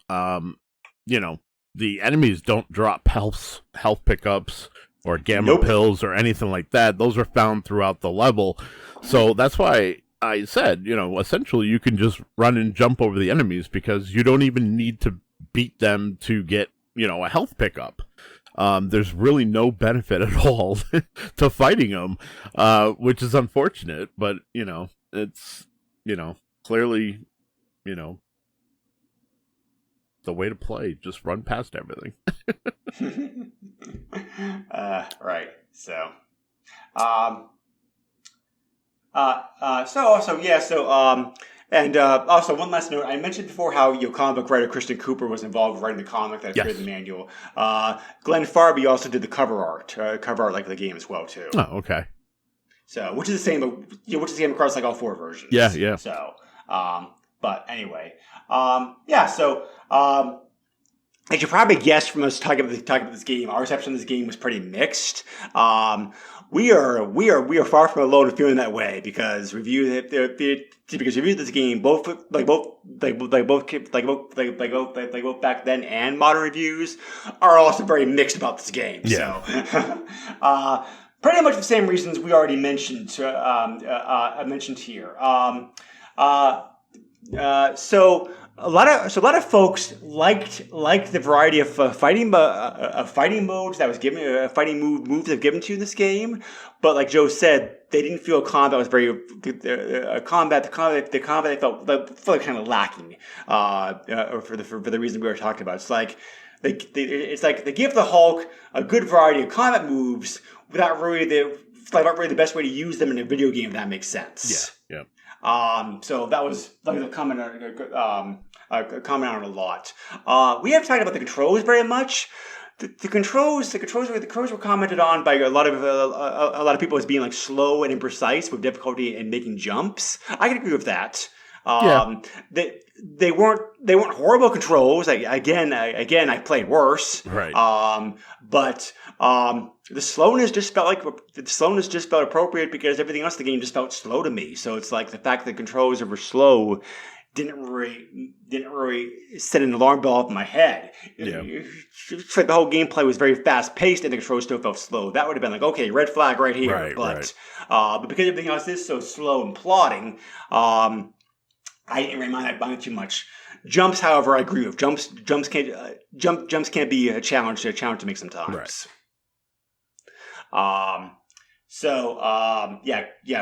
the enemies don't drop health pickups or gamma pills or anything like that. Those are found throughout the level. So that's why I said, essentially you can just run and jump over the enemies because you don't even need to beat them to get, a health pickup. There's really no benefit at all to fighting them, which is unfortunate, but, it's, clearly, the way to play. Just run past everything. Right. So, and also, one last note. I mentioned before how comic book writer Christian Cooper was involved in writing the comic that created the manual. Glenn Farby also did the cover art like the game as well too. Oh, okay. So, which is the same, across like all four versions. Yeah, yeah. So, but anyway, So, as you probably guessed from us talking about this game, our reception of this game was pretty mixed. We are far from alone in feeling that way because reviews of this game, both back then and modern reviews, are also very mixed about this game. Yeah. So, pretty much the same reasons we already mentioned. Mentioned here. So a lot of folks liked the variety of fighting modes that was given, fighting moves that were given to you in this game. But like Joe said, they didn't feel combat was very the combat they felt kind of lacking. For the reason we were talking about, it's like they give the Hulk a good variety of combat moves without really the best way to use them in a video game. If that makes sense. Yeah. So that was like a comment on it a lot. We haven't talked about the controls very much. The controls were commented on by a lot of people as being like slow and imprecise with difficulty in making jumps. I can agree with that. They weren't horrible controls. Again, I played worse. Right. But the slowness just felt appropriate because everything else in the game just felt slow to me. So it's like the fact that the controls were slow didn't really set an alarm bell up in my head. Yeah. It's like the whole gameplay was very fast paced and the controls still felt slow. That would have been like, okay, red flag right here. Right, but because everything else is so slow and plodding, I didn't really mind too much. Jumps, however, I agree with. Jumps can't be a challenge to make sometimes. Right.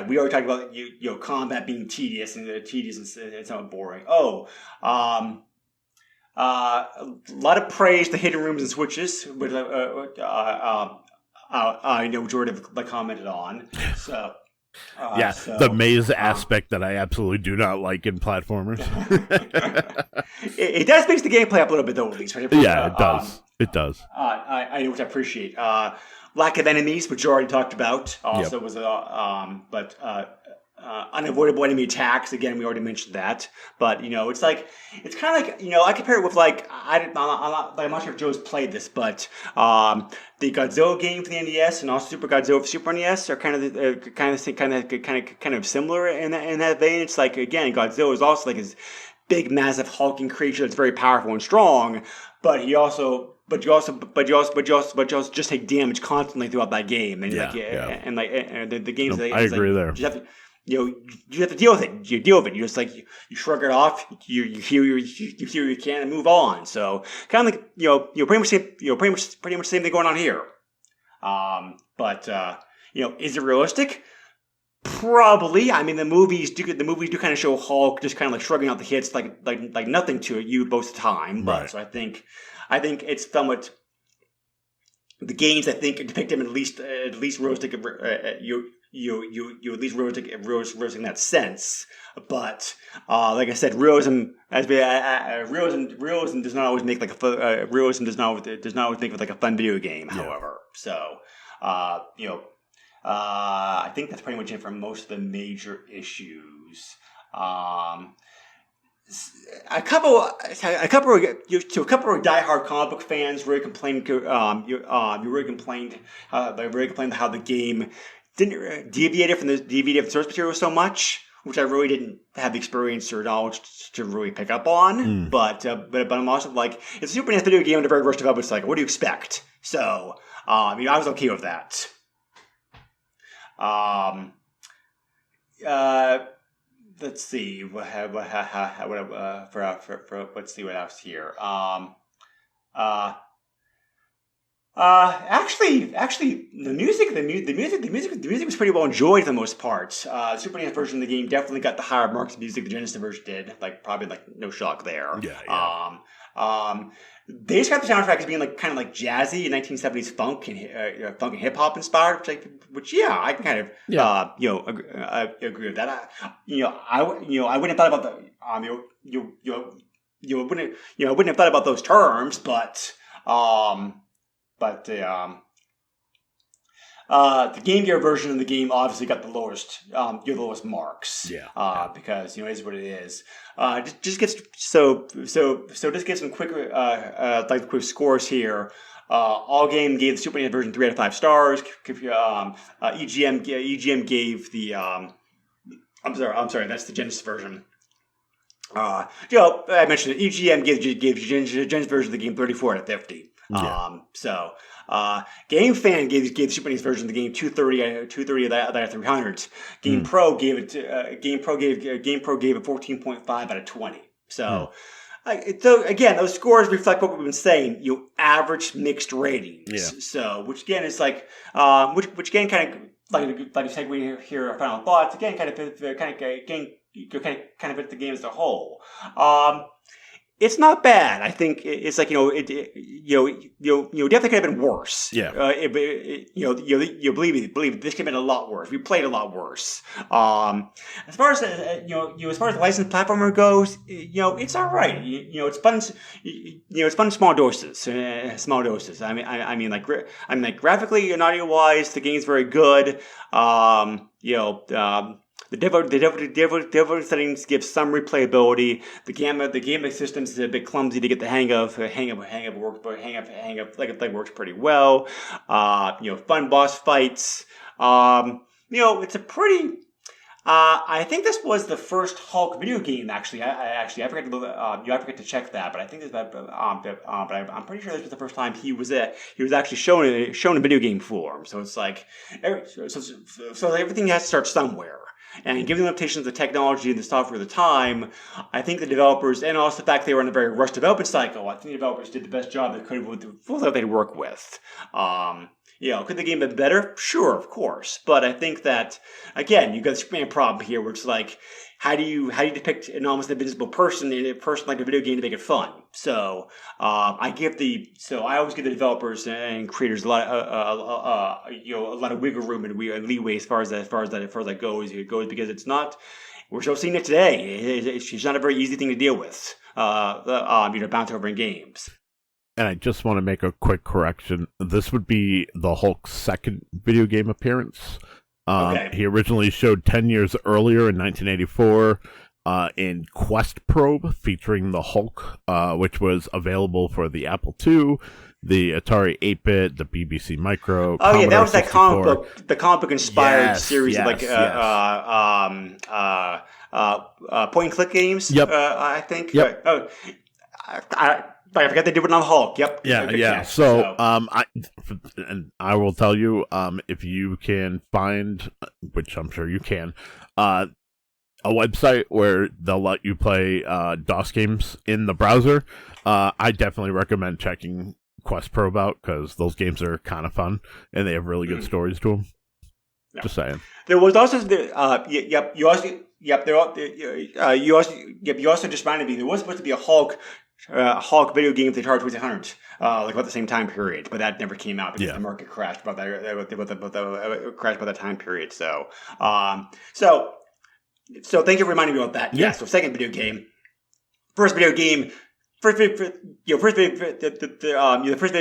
We already talked about combat being tedious and somewhat boring. A lot of praise to hidden rooms and switches, which Jordan commented on. So. The maze aspect that I absolutely do not like in platformers. It does mix the gameplay up a little bit, though, at least. Right? Yeah, it does. It does. I know, which I appreciate. Lack of enemies, which you already talked about, also was unavoidable enemy attacks. Again, we already mentioned that. But it's kind of like I compare it with I'm not sure if Joe's played this, but the Godzilla game for the NES and also Super Godzilla for Super NES are kind of similar in that vein. It's like, again, Godzilla is also like this big, massive hulking creature that's very powerful and strong, but you also just take damage constantly throughout that game, and the games. I agree there. you have to deal with it. You deal with it. You just like you shrug it off. You hear you can and move on. So kind of like pretty much the same thing going on here. But is it realistic? Probably. I mean, the movies do kind of show Hulk just kind of like shrugging out the hits like nothing to you most of the time. But Right. so I think it's somewhat. The games I think depict him at least realistic. You at least realistic in that sense. But like I said, realism does not always make like realism does not always make it like a fun video game. Yeah. However, so I think that's pretty much it for most of the major issues. A couple of diehard comic book fans really complained. They really complained how the game didn't deviated from the source material so much, which I really didn't have the experience or knowledge to really pick up on. But I'm also like, it's a Super NES video game in a very rushed development cycle. What do you expect? So I was okay with that. Let's see. Let's see what else here. Actually, the music was pretty well enjoyed for the most part. Super NES version of the game definitely got the higher marks of music the Genesis version did. Probably no shock there. Yeah. They described the soundtrack as being kind of jazzy and 1970s funk and hip hop inspired, which I can kind of agree with that. I wouldn't have thought about the I wouldn't have thought about those terms, but the Game Gear version of the game obviously got the lowest marks. Because it is what it is. Just get some quick quick scores here. All Game gave the Super NES version 3 out of 5 stars. EGM gave the I'm sorry, that's the Genesis version. I mentioned it. EGM gave the Genesis version of the game 34 out of 50. Game Fan gave the Super NES version of the game 230 out of 300. Game Pro gave it 14.5 out of 20. So again, those scores reflect what we've been saying. Average mixed ratings. Yeah. So which again is which again kind of like I said, we hear our final thoughts. Again, kind of fit the game as a whole. It's not bad. I think it's definitely could have been worse. Yeah. Believe me, this could have been a lot worse. We played a lot worse. As far as the licensed platformer goes, it's all right. It's fun. It's fun in small doses. I mean, graphically and audio wise, the game's very good. The default settings give some replayability. The game systems is a bit clumsy to get the hang of. Hang of works pretty well. Fun boss fights. It's a pretty. I think this was the first Hulk video game. Actually, I forgot to check that, but I think but I'm pretty sure this was the first time he was actually shown in video game form. So it's so everything has to start somewhere. And given the limitations of the technology and the software at the time, I think the developers, and also the fact they were in a very rushed development cycle, I think the developers did the best job they could with the full that they'd work with. Could the game be better? Sure, of course. But I think that, again, you got the Superman problem here, where it's how do you depict an almost invisible person in a person like a video game to make it fun? So I always give the developers and creators a lot of wiggle room and leeway as far as that goes. It goes because it's not. We're still seeing it today. It's not a very easy thing to deal with. Bounce over in games. And I just want to make a quick correction. This would be the Hulk's second video game appearance. Okay. He originally showed 10 years earlier in 1984 in Quest Probe, featuring the Hulk, which was available for the Apple II, the Atari 8-bit, the BBC Micro. Oh, Commodore yeah, that was 64. that comic book inspired series of point and click games. Yep. I think. Yep. I forgot they did it on the Hulk. Yep. Yeah, Good yeah. catch. So, I will tell you, if you can find, which I'm sure you can, a website where they'll let you play DOS games in the browser, I definitely recommend checking Quest Probe out because those games are kind of fun and they have really good stories to them. Yeah. Just saying. There was also yep. You also yep. You also just reminded me there was supposed to be a Hulk video game for the Atari 2600, like about the same time period, but that never came out because the market crashed about that crashed by that time period. So thank you for reminding me about that. Yeah. So second video game, first video game. The first video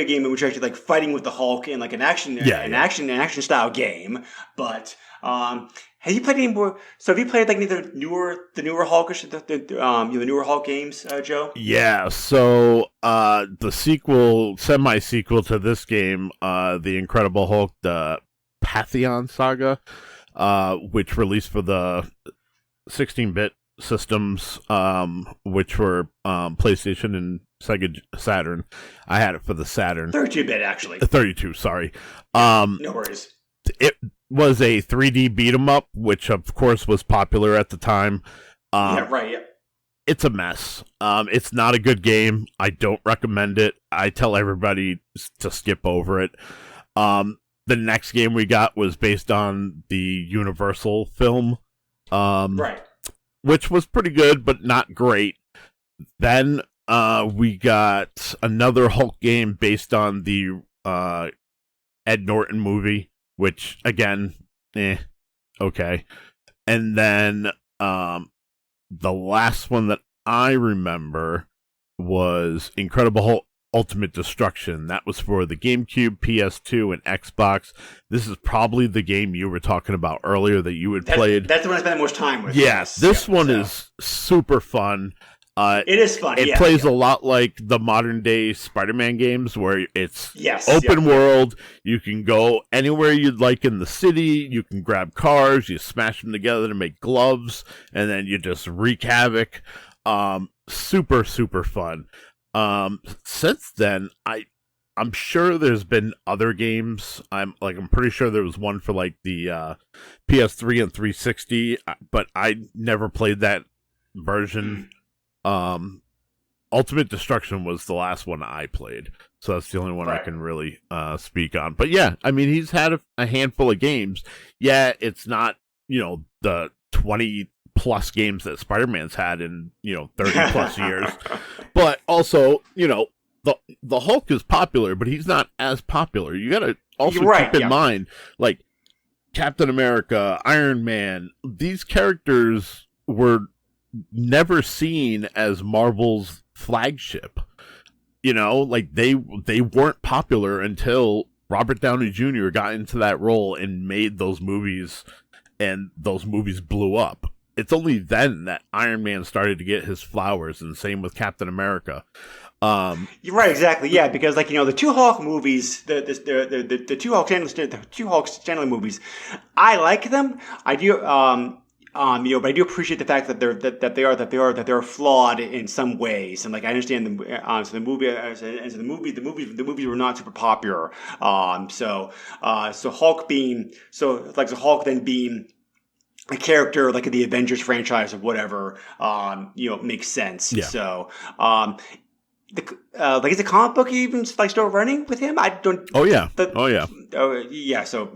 game in which you're actually like fighting with the Hulk in like an action style game. But have you played any more? So have you played like the newer Hulk or the newer Hulk games, Joe? Yeah. So the semi sequel to this game, the Incredible Hulk, the Pantheon Saga, which released for the 16-bit systems, which were PlayStation and Sega Saturn. I had it for the Saturn. 32-bit, actually. 32, sorry. No worries. It was a 3D beat 'em up, which of course was popular at the time. Yeah, right. Yeah. It's a mess. It's not a good game. I don't recommend it. I tell everybody to skip over it. The next game we got was based on the Universal film. Right. Which was pretty good, but not great. Then we got another Hulk game based on the Ed Norton movie, which, again, okay. And then the last one that I remember was Incredible Hulk Ultimate Destruction. That was for the GameCube, PS2, and Xbox. This is probably the game you were talking about earlier that you had played. That's the one I spent the most time with. Yes, this one is super fun. It is fun. It plays a lot like the modern day Spider-Man games where it's open world. You can go anywhere you'd like in the city. You can grab cars, you smash them together to make gloves, and then you just wreak havoc. Super, super fun. Since then, I'm sure there's been other games. I'm pretty sure there was one for like the PS3 and 360, but I never played that version. Ultimate Destruction was the last one I played, so that's the only one I can really speak on. But yeah, I mean, he's had a handful of games. Yeah, it's not, the 20 plus games that Spider-Man's had in 30 plus years, but also the Hulk is popular, but he's not as popular. You gotta also keep in mind, like Captain America, Iron Man, these characters were never seen as Marvel's flagship. Like they weren't popular until Robert Downey Jr. got into that role and made those movies, and those movies blew up. It's only then that Iron Man started to get his flowers, and same with Captain America. You're right, exactly. Yeah, because the two Hulk movies, the two Hulk Stanley movies, I like them. I do. But I do appreciate the fact that they're flawed in some ways, and I understand them. So the movies were not super popular. So Hulk being Hulk then being a character like in the Avengers franchise or whatever, makes sense. Yeah. So, is the comic book even still running with him? I don't. Oh yeah. So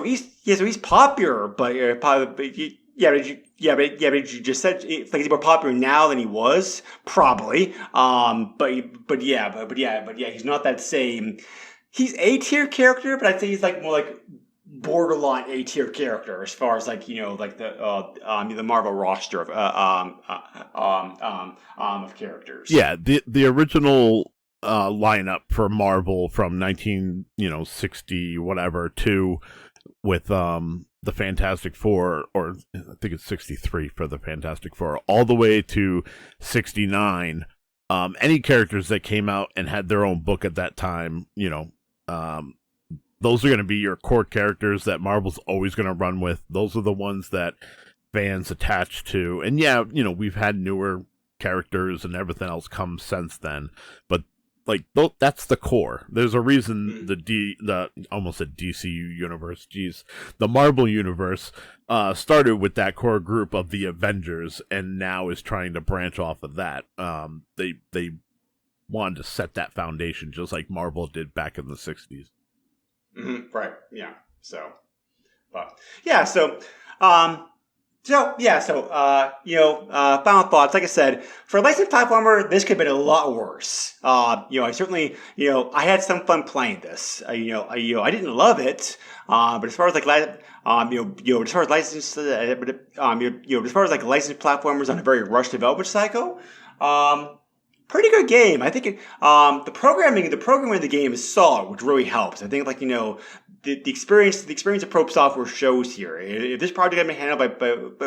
he's popular, but you just said he's more popular now than he was probably. But he's not that same. He's a tier character, but I'd say he's more like borderline A tier character as far as the Marvel roster of characters. Yeah, the original lineup for Marvel from 1960 whatever to with the Fantastic Four, or I think it's 63 for the Fantastic Four, all the way to 69. Any characters that came out and had their own book at that time, those are going to be your core characters that Marvel's always going to run with. Those are the ones that fans attach to. And yeah, we've had newer characters and everything else come since then. But like that's the core. There's a reason the almost a DCU universe, the Marvel universe started with that core group of the Avengers, and now is trying to branch off of that. They wanted to set that foundation just like Marvel did back in the 60s. Mm-hmm. Right. Yeah. So, but yeah. Final thoughts. Like I said, for a licensed platformer, this could have been a lot worse. I certainly, I had some fun playing this. I didn't love it. But as far as like, as far as licensed, as far as like licensed platformers on a very rushed development cycle, pretty good game. I think the programming of the game is solid, which really helps. I think the experience of Probe Software shows here. If this project had been handled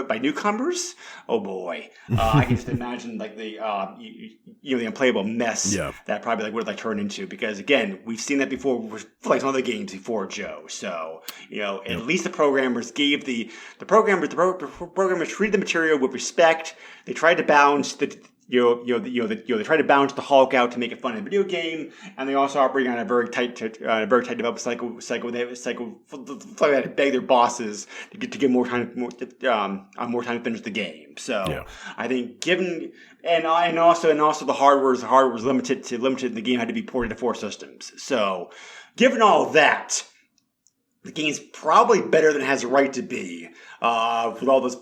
by newcomers, oh boy, I can just imagine like the unplayable mess that probably would have turned into. Because again, we've seen that before with like some other games before, Joe. So at least the programmers gave the programmers treated the material with respect. They tried to balance they try to balance the Hulk out to make it fun in a video game, and they also operate on a very tight development cycle. They had to beg their bosses to get more time to finish the game. So I think and also the hardware was limited. The game had to be ported to 4 systems. So given all that, the game's probably better than it has a right to be, with all those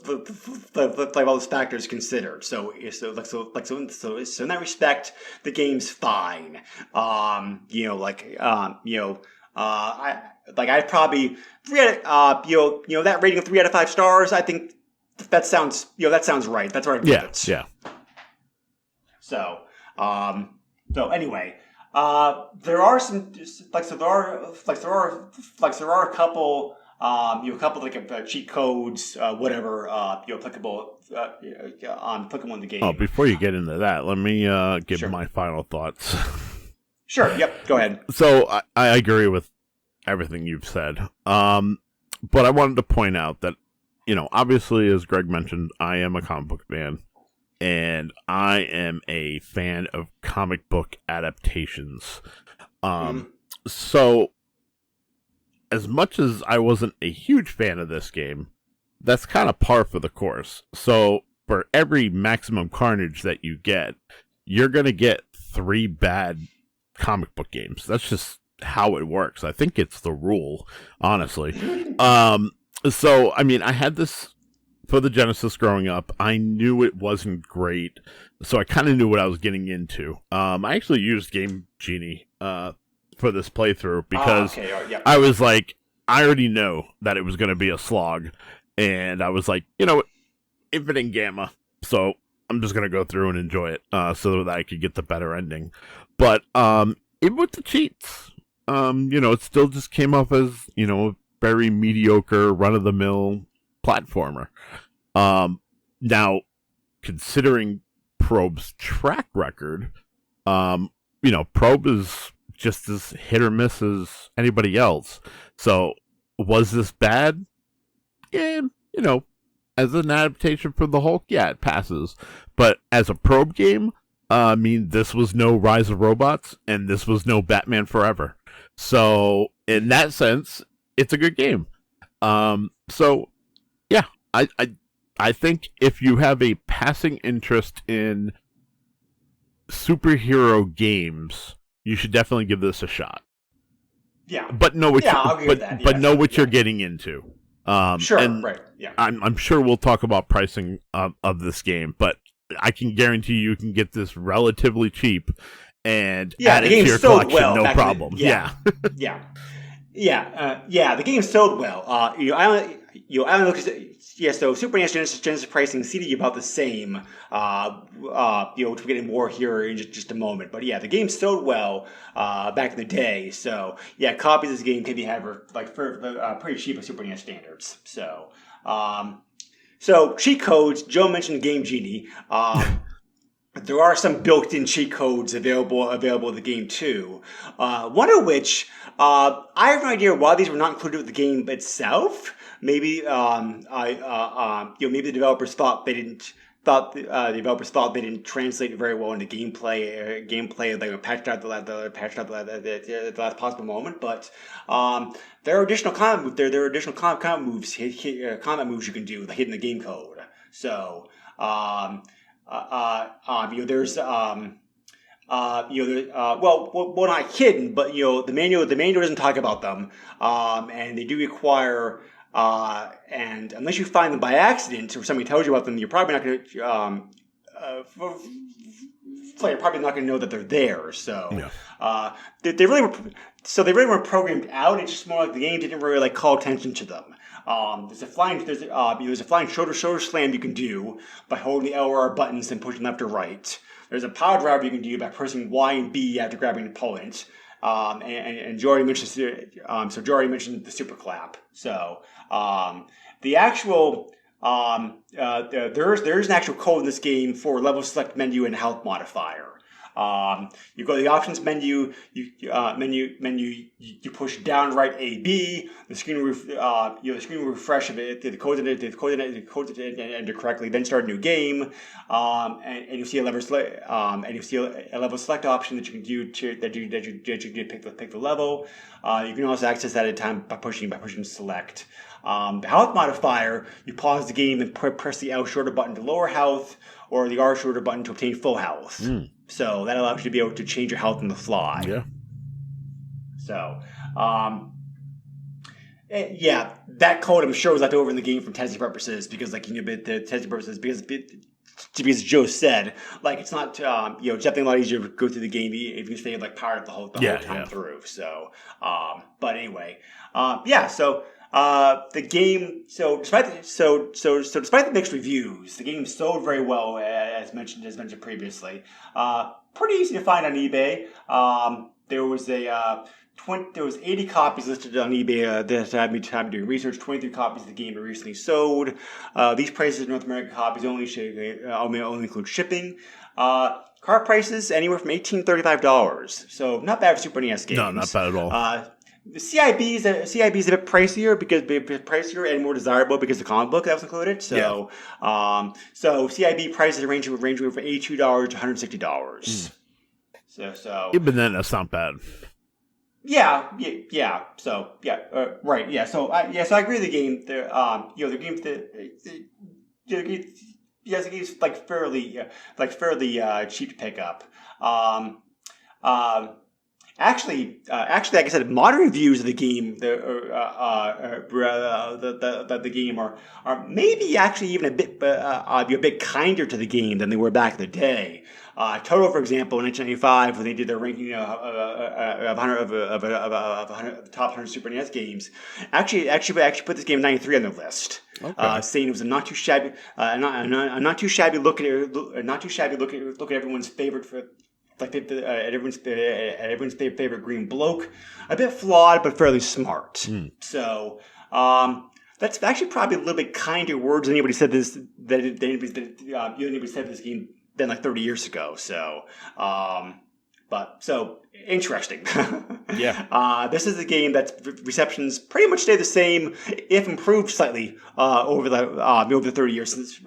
factors considered. So in that respect, the game's fine. I'd probably that rating of 3 out of 5 stars. I think that sounds right. That's where I give it. Yeah. So anyway. There are some there are a couple cheat codes, whatever applicable in the game. Oh, before you get into that, let me give my final thoughts. Sure. Yep. Go ahead. So I agree with everything you've said, but I wanted to point out that obviously, as Greg mentioned, I am a comic book fan. And I am a fan of comic book adaptations. So, as much as I wasn't a huge fan of this game, that's kind of par for the course. So, for every Maximum Carnage that you get, you're going to get 3 bad comic book games. That's just how it works. I think it's the rule, honestly. So, I mean, I had this for the Genesis growing up. I knew it wasn't great, so I kind of knew what I was getting into. I actually used Game Genie for this playthrough because I was like, I already know that it was going to be a slog, and I was like, Infinite Gamma, so I'm just going to go through and enjoy it so that I could get the better ending. But even with the cheats, it still just came off as, a very mediocre, run-of-the-mill platformer. Now, considering Probe's track record, Probe is just as hit or miss as anybody else. So, was this bad? Yeah, as an adaptation for the Hulk, yeah, it passes. But as a Probe game, this was no Rise of Robots, and this was no Batman Forever. So, in that sense, it's a good game. So, yeah, I think if you have a passing interest in superhero games, you should definitely give this a shot. Yeah, but know what know what you're getting into. Sure, and right? Yeah, I'm sure we'll talk about pricing of this game, but I can guarantee you can get this relatively cheap and add it to your collection, no problem. The game sold well. I only looked at so Super NES Genesis pricing seemed to be about the same. Which we're getting more here in just a moment. But yeah, the game sold well back in the day. So yeah, copies of this game can be had for pretty cheap at Super NES standards. So cheat codes. Joe mentioned Game Genie. There are some built-in cheat codes available in the game too. One of which I have no idea why these were not included with the game itself. Maybe maybe the developers thought they developers thought they didn't translate it very well into gameplay. They patched out the last possible moment. But there are additional combat moves you can do hidden in the game code. So there's well, not hidden, but the manual doesn't talk about them, and they do require. And unless you find them by accident or somebody tells you about them, you're probably not going to. You're probably not going to know that they're there. So, they really weren't programmed out. It's just more like the game didn't really call attention to them. There's a flying shoulder slam you can do by holding the L or R buttons and pushing left or right. There's a power driver you can do by pressing Y and B after grabbing an opponent. And Joe already mentioned the super clap. So the actual there is an actual code in this game for level select menu and health modifier. You go to the options menu. You push down right A B. The screen will refresh if the code entered correctly. Then start a new game, and you see a level select option that you can do to pick the level. You can also access that at a time by pushing select. The health modifier, you pause the game and press the L shorter button to lower health, or the R shorter button to obtain full health. So that allows you to be able to change your health on the fly. Yeah. So, that code I'm sure was left over in the game for testing purposes because, because Joe said, it's not, it's definitely a lot easier to go through the game if you stay powered up the whole time through. So, but anyway, the game. Despite the mixed reviews, the game sold very well, as mentioned previously. Pretty easy to find on eBay. There was 80 copies listed on eBay that had me time doing research. 23 copies of the game are recently sold. These prices of North American copies only include shipping. Cart prices anywhere from $18 to $35. So not bad for Super NES games. No, not bad at all. The CIB is a bit pricier and more desirable because of the comic book that was included. So, so CIB prices range from $82 to $160. So even then, that's not bad. Yeah. So right. Yeah. So I agree. The game, the game's fairly cheap to pick up. Actually, like I said, modern reviews of the game, the game are maybe actually even a bit kinder to the game than they were back in the day. Total, for example, in 1995, when they did their ranking of the top 100 Super NES games, actually put this game 93 on their list, saying it was a not too shabby look at everyone's favorite. Everyone's favorite green bloke, a bit flawed but fairly smart. So that's actually probably a little bit kinder words than anybody said this game than 30 years ago. So, so interesting. Yeah. This is a game that's receptions pretty much stay the same, if improved slightly over the 30 years since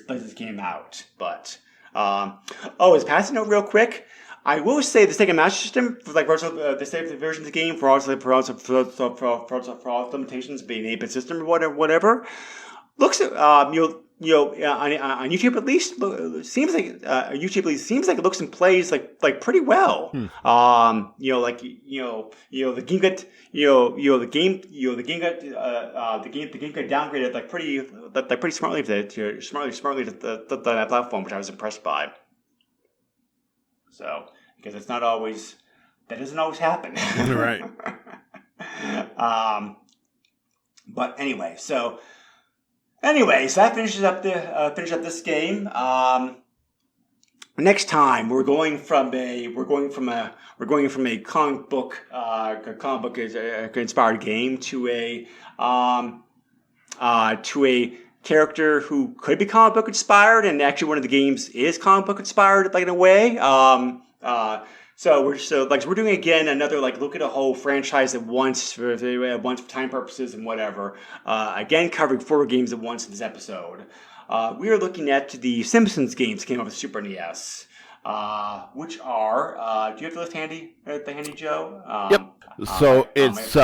this came out, but. As passing note real quick, I will say the Sega Master System, the Sega version of the game, for all limitations, being an 8-bit system or whatever, looks on YouTube at least seems like it looks and plays pretty well. The game got downgraded pretty smartly to that platform, which I was impressed by. So because that doesn't always happen. Right. But anyway, so that finishes up this game. Next time we're going from a comic book inspired game to a character who could be comic book inspired, and actually one of the games is comic book inspired, in a way. So we're doing again another look at a whole franchise at once for time purposes and whatever. Again, covering 4 games at once in this episode. we are looking at the Simpsons games that came out with Super NES, which are. Do you have the list handy, Joe? Yep. So it's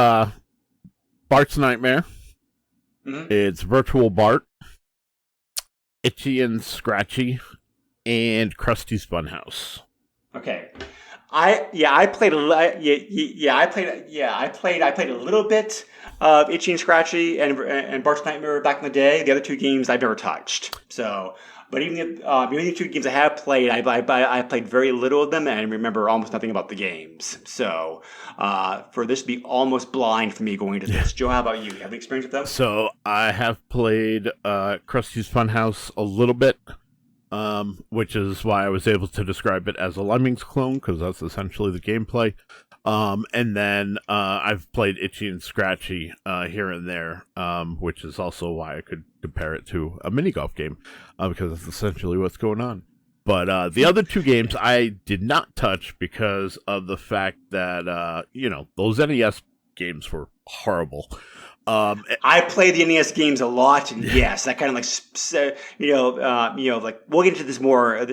Bart's Nightmare. Mhm. It's Virtual Bart, Itchy and Scratchy, and Krusty's Funhouse. Okay. I played a little bit of Itchy and Scratchy and Bart's Nightmare back in the day. The other two games I've never touched. So, but even the two games I have played, I played very little of them and remember almost nothing about the games. So, for this to be almost blind for me going into this, Joe, how about you? You have any experience with them? So I have played Krusty's Funhouse a little bit. Which is why I was able to describe it as a Lemmings clone, because that's essentially the gameplay. And then I've played Itchy and Scratchy here and there, which is also why I could compare it to a mini golf game, because that's essentially what's going on. But the other two games I did not touch because of the fact that, those NES games were horrible. I play the NES games a lot, and yes, that kind of like we'll get into this more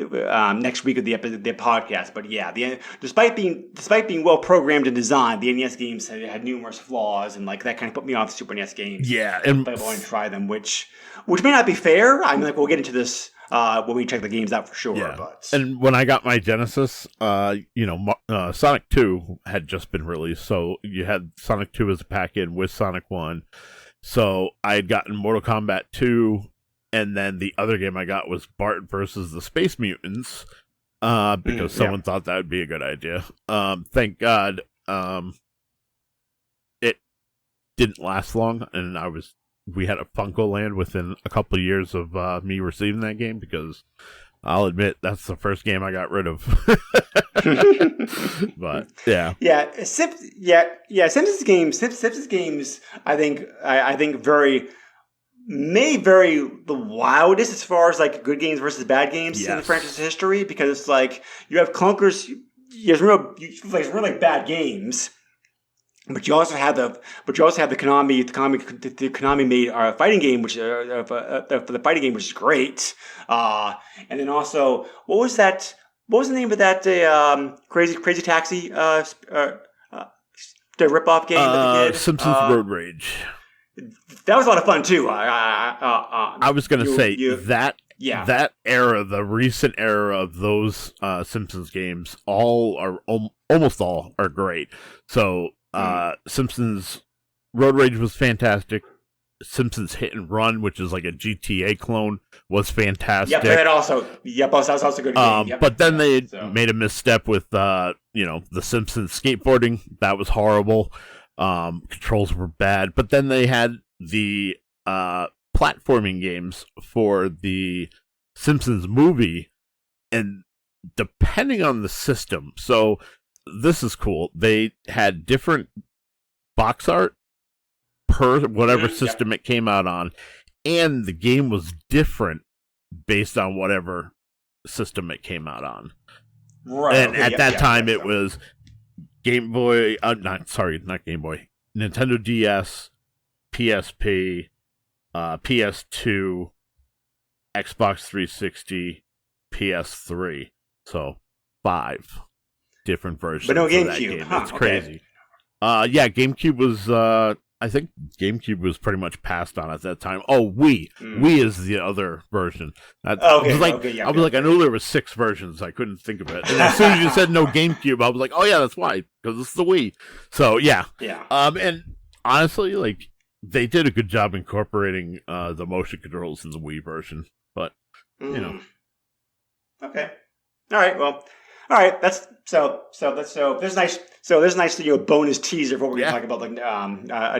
next week of the podcast. But yeah, despite being well programmed and designed, the NES games had numerous flaws, and like that kind of put me off Super NES games. Yeah, and I wanted to try them, which may not be fair. I mean, like we'll get into this when we check the games out for sure. Yeah. But and when I got my Genesis, Sonic 2 had just been released, so you had Sonic 2 as a pack-in with Sonic 1. So I had gotten Mortal Kombat 2, and then the other game I got was Bart versus the Space Mutants, because someone thought that would be a good idea. Thank God it didn't last long, and we had a Funko Land within a couple of years of me receiving that game, because I'll admit that's the first game I got rid of. But Simpsons games. I think very the wildest as far as like good games versus bad games in the franchise history, because it's like you have clunkers, there's really bad games. But you also have the Konami made our fighting game, which for the fighting game, which is great. And then also, what was the name of that Crazy Taxi the ripoff game that they did? Simpsons Road Rage. That was a lot of fun too. I was going to say that era, the recent era of those Simpsons games, almost all are great. So. Simpsons Road Rage was fantastic. Simpsons Hit and Run, which is like a GTA clone, was fantastic. Yep, that also. Yep, that was also a good game. Yep. But then they made a misstep with, the Simpsons skateboarding. That was horrible. Controls were bad. But then they had the platforming games for the Simpsons movie, and depending on the system, so. This is cool. They had different box art per whatever system it came out on, and the game was different based on whatever system it came out on. Right. And at that time, it was Game Boy. Not Game Boy. Nintendo DS, PSP, PS2, Xbox 360, PS3. So 5. Different versions, but no GameCube. Of that game. Huh, it's crazy. GameCube was. I think GameCube was pretty much passed on at that time. Oh, Wii. Wii is the other version. I knew there were 6 versions. I couldn't think of it. And as soon as you said no GameCube, I was like, oh yeah, that's why, because it's the Wii. So yeah. And honestly, like they did a good job incorporating the motion controls in the Wii version. But Okay. All right. Well. All right, there's a nice bonus teaser for what we're going to talk about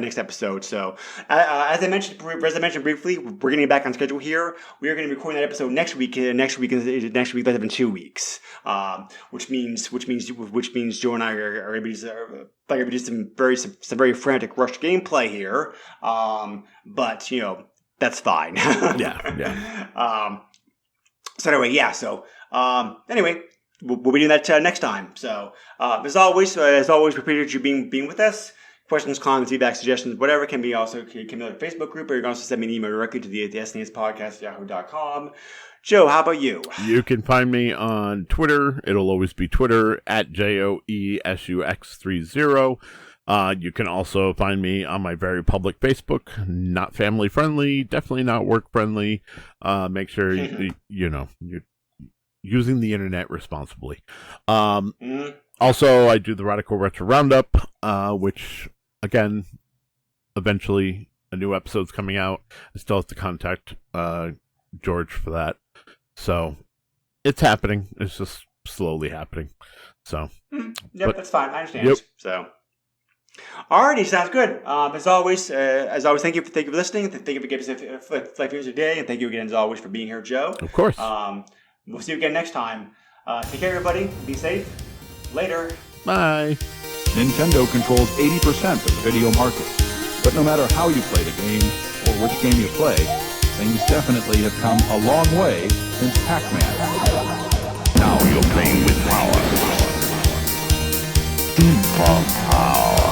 next episode. So as I mentioned briefly, we're going to get back on schedule here. We are going to be recording that episode next week. Next week that's in 2 weeks, which means Joe and I are going to do some very frantic rushed gameplay here. But that's fine. Yeah. So anyway. We'll be doing that next time. So, as always, we appreciate you being with us. questions, comments, feedback, suggestions, whatever can be on the Facebook group, or you can also send me an email directly to the SNES podcast yahoo.com. Joe, how about you? You can find me on Twitter. It'll always be Twitter at JOESUX30. You can also find me on my very public Facebook. Not family friendly, definitely not work friendly. Make sure you're using the internet responsibly. Also, I do the Radical Retro Roundup, which again, eventually a new episode's coming out. I still have to contact George for that. So it's happening. It's just slowly happening. So that's fine. I understand. Yep. So. Alrighty, sounds good. As always, thank you for listening. Thank you for giving us 5 years a day, and thank you again, as always, for being here, Joe. Of course. We'll see you again next time. Take care, everybody. Be safe. Later. Bye. Nintendo controls 80% of the video market. But no matter how you play the game, or which game you play, things definitely have come a long way since Pac-Man. Now you're playing with power. Super power.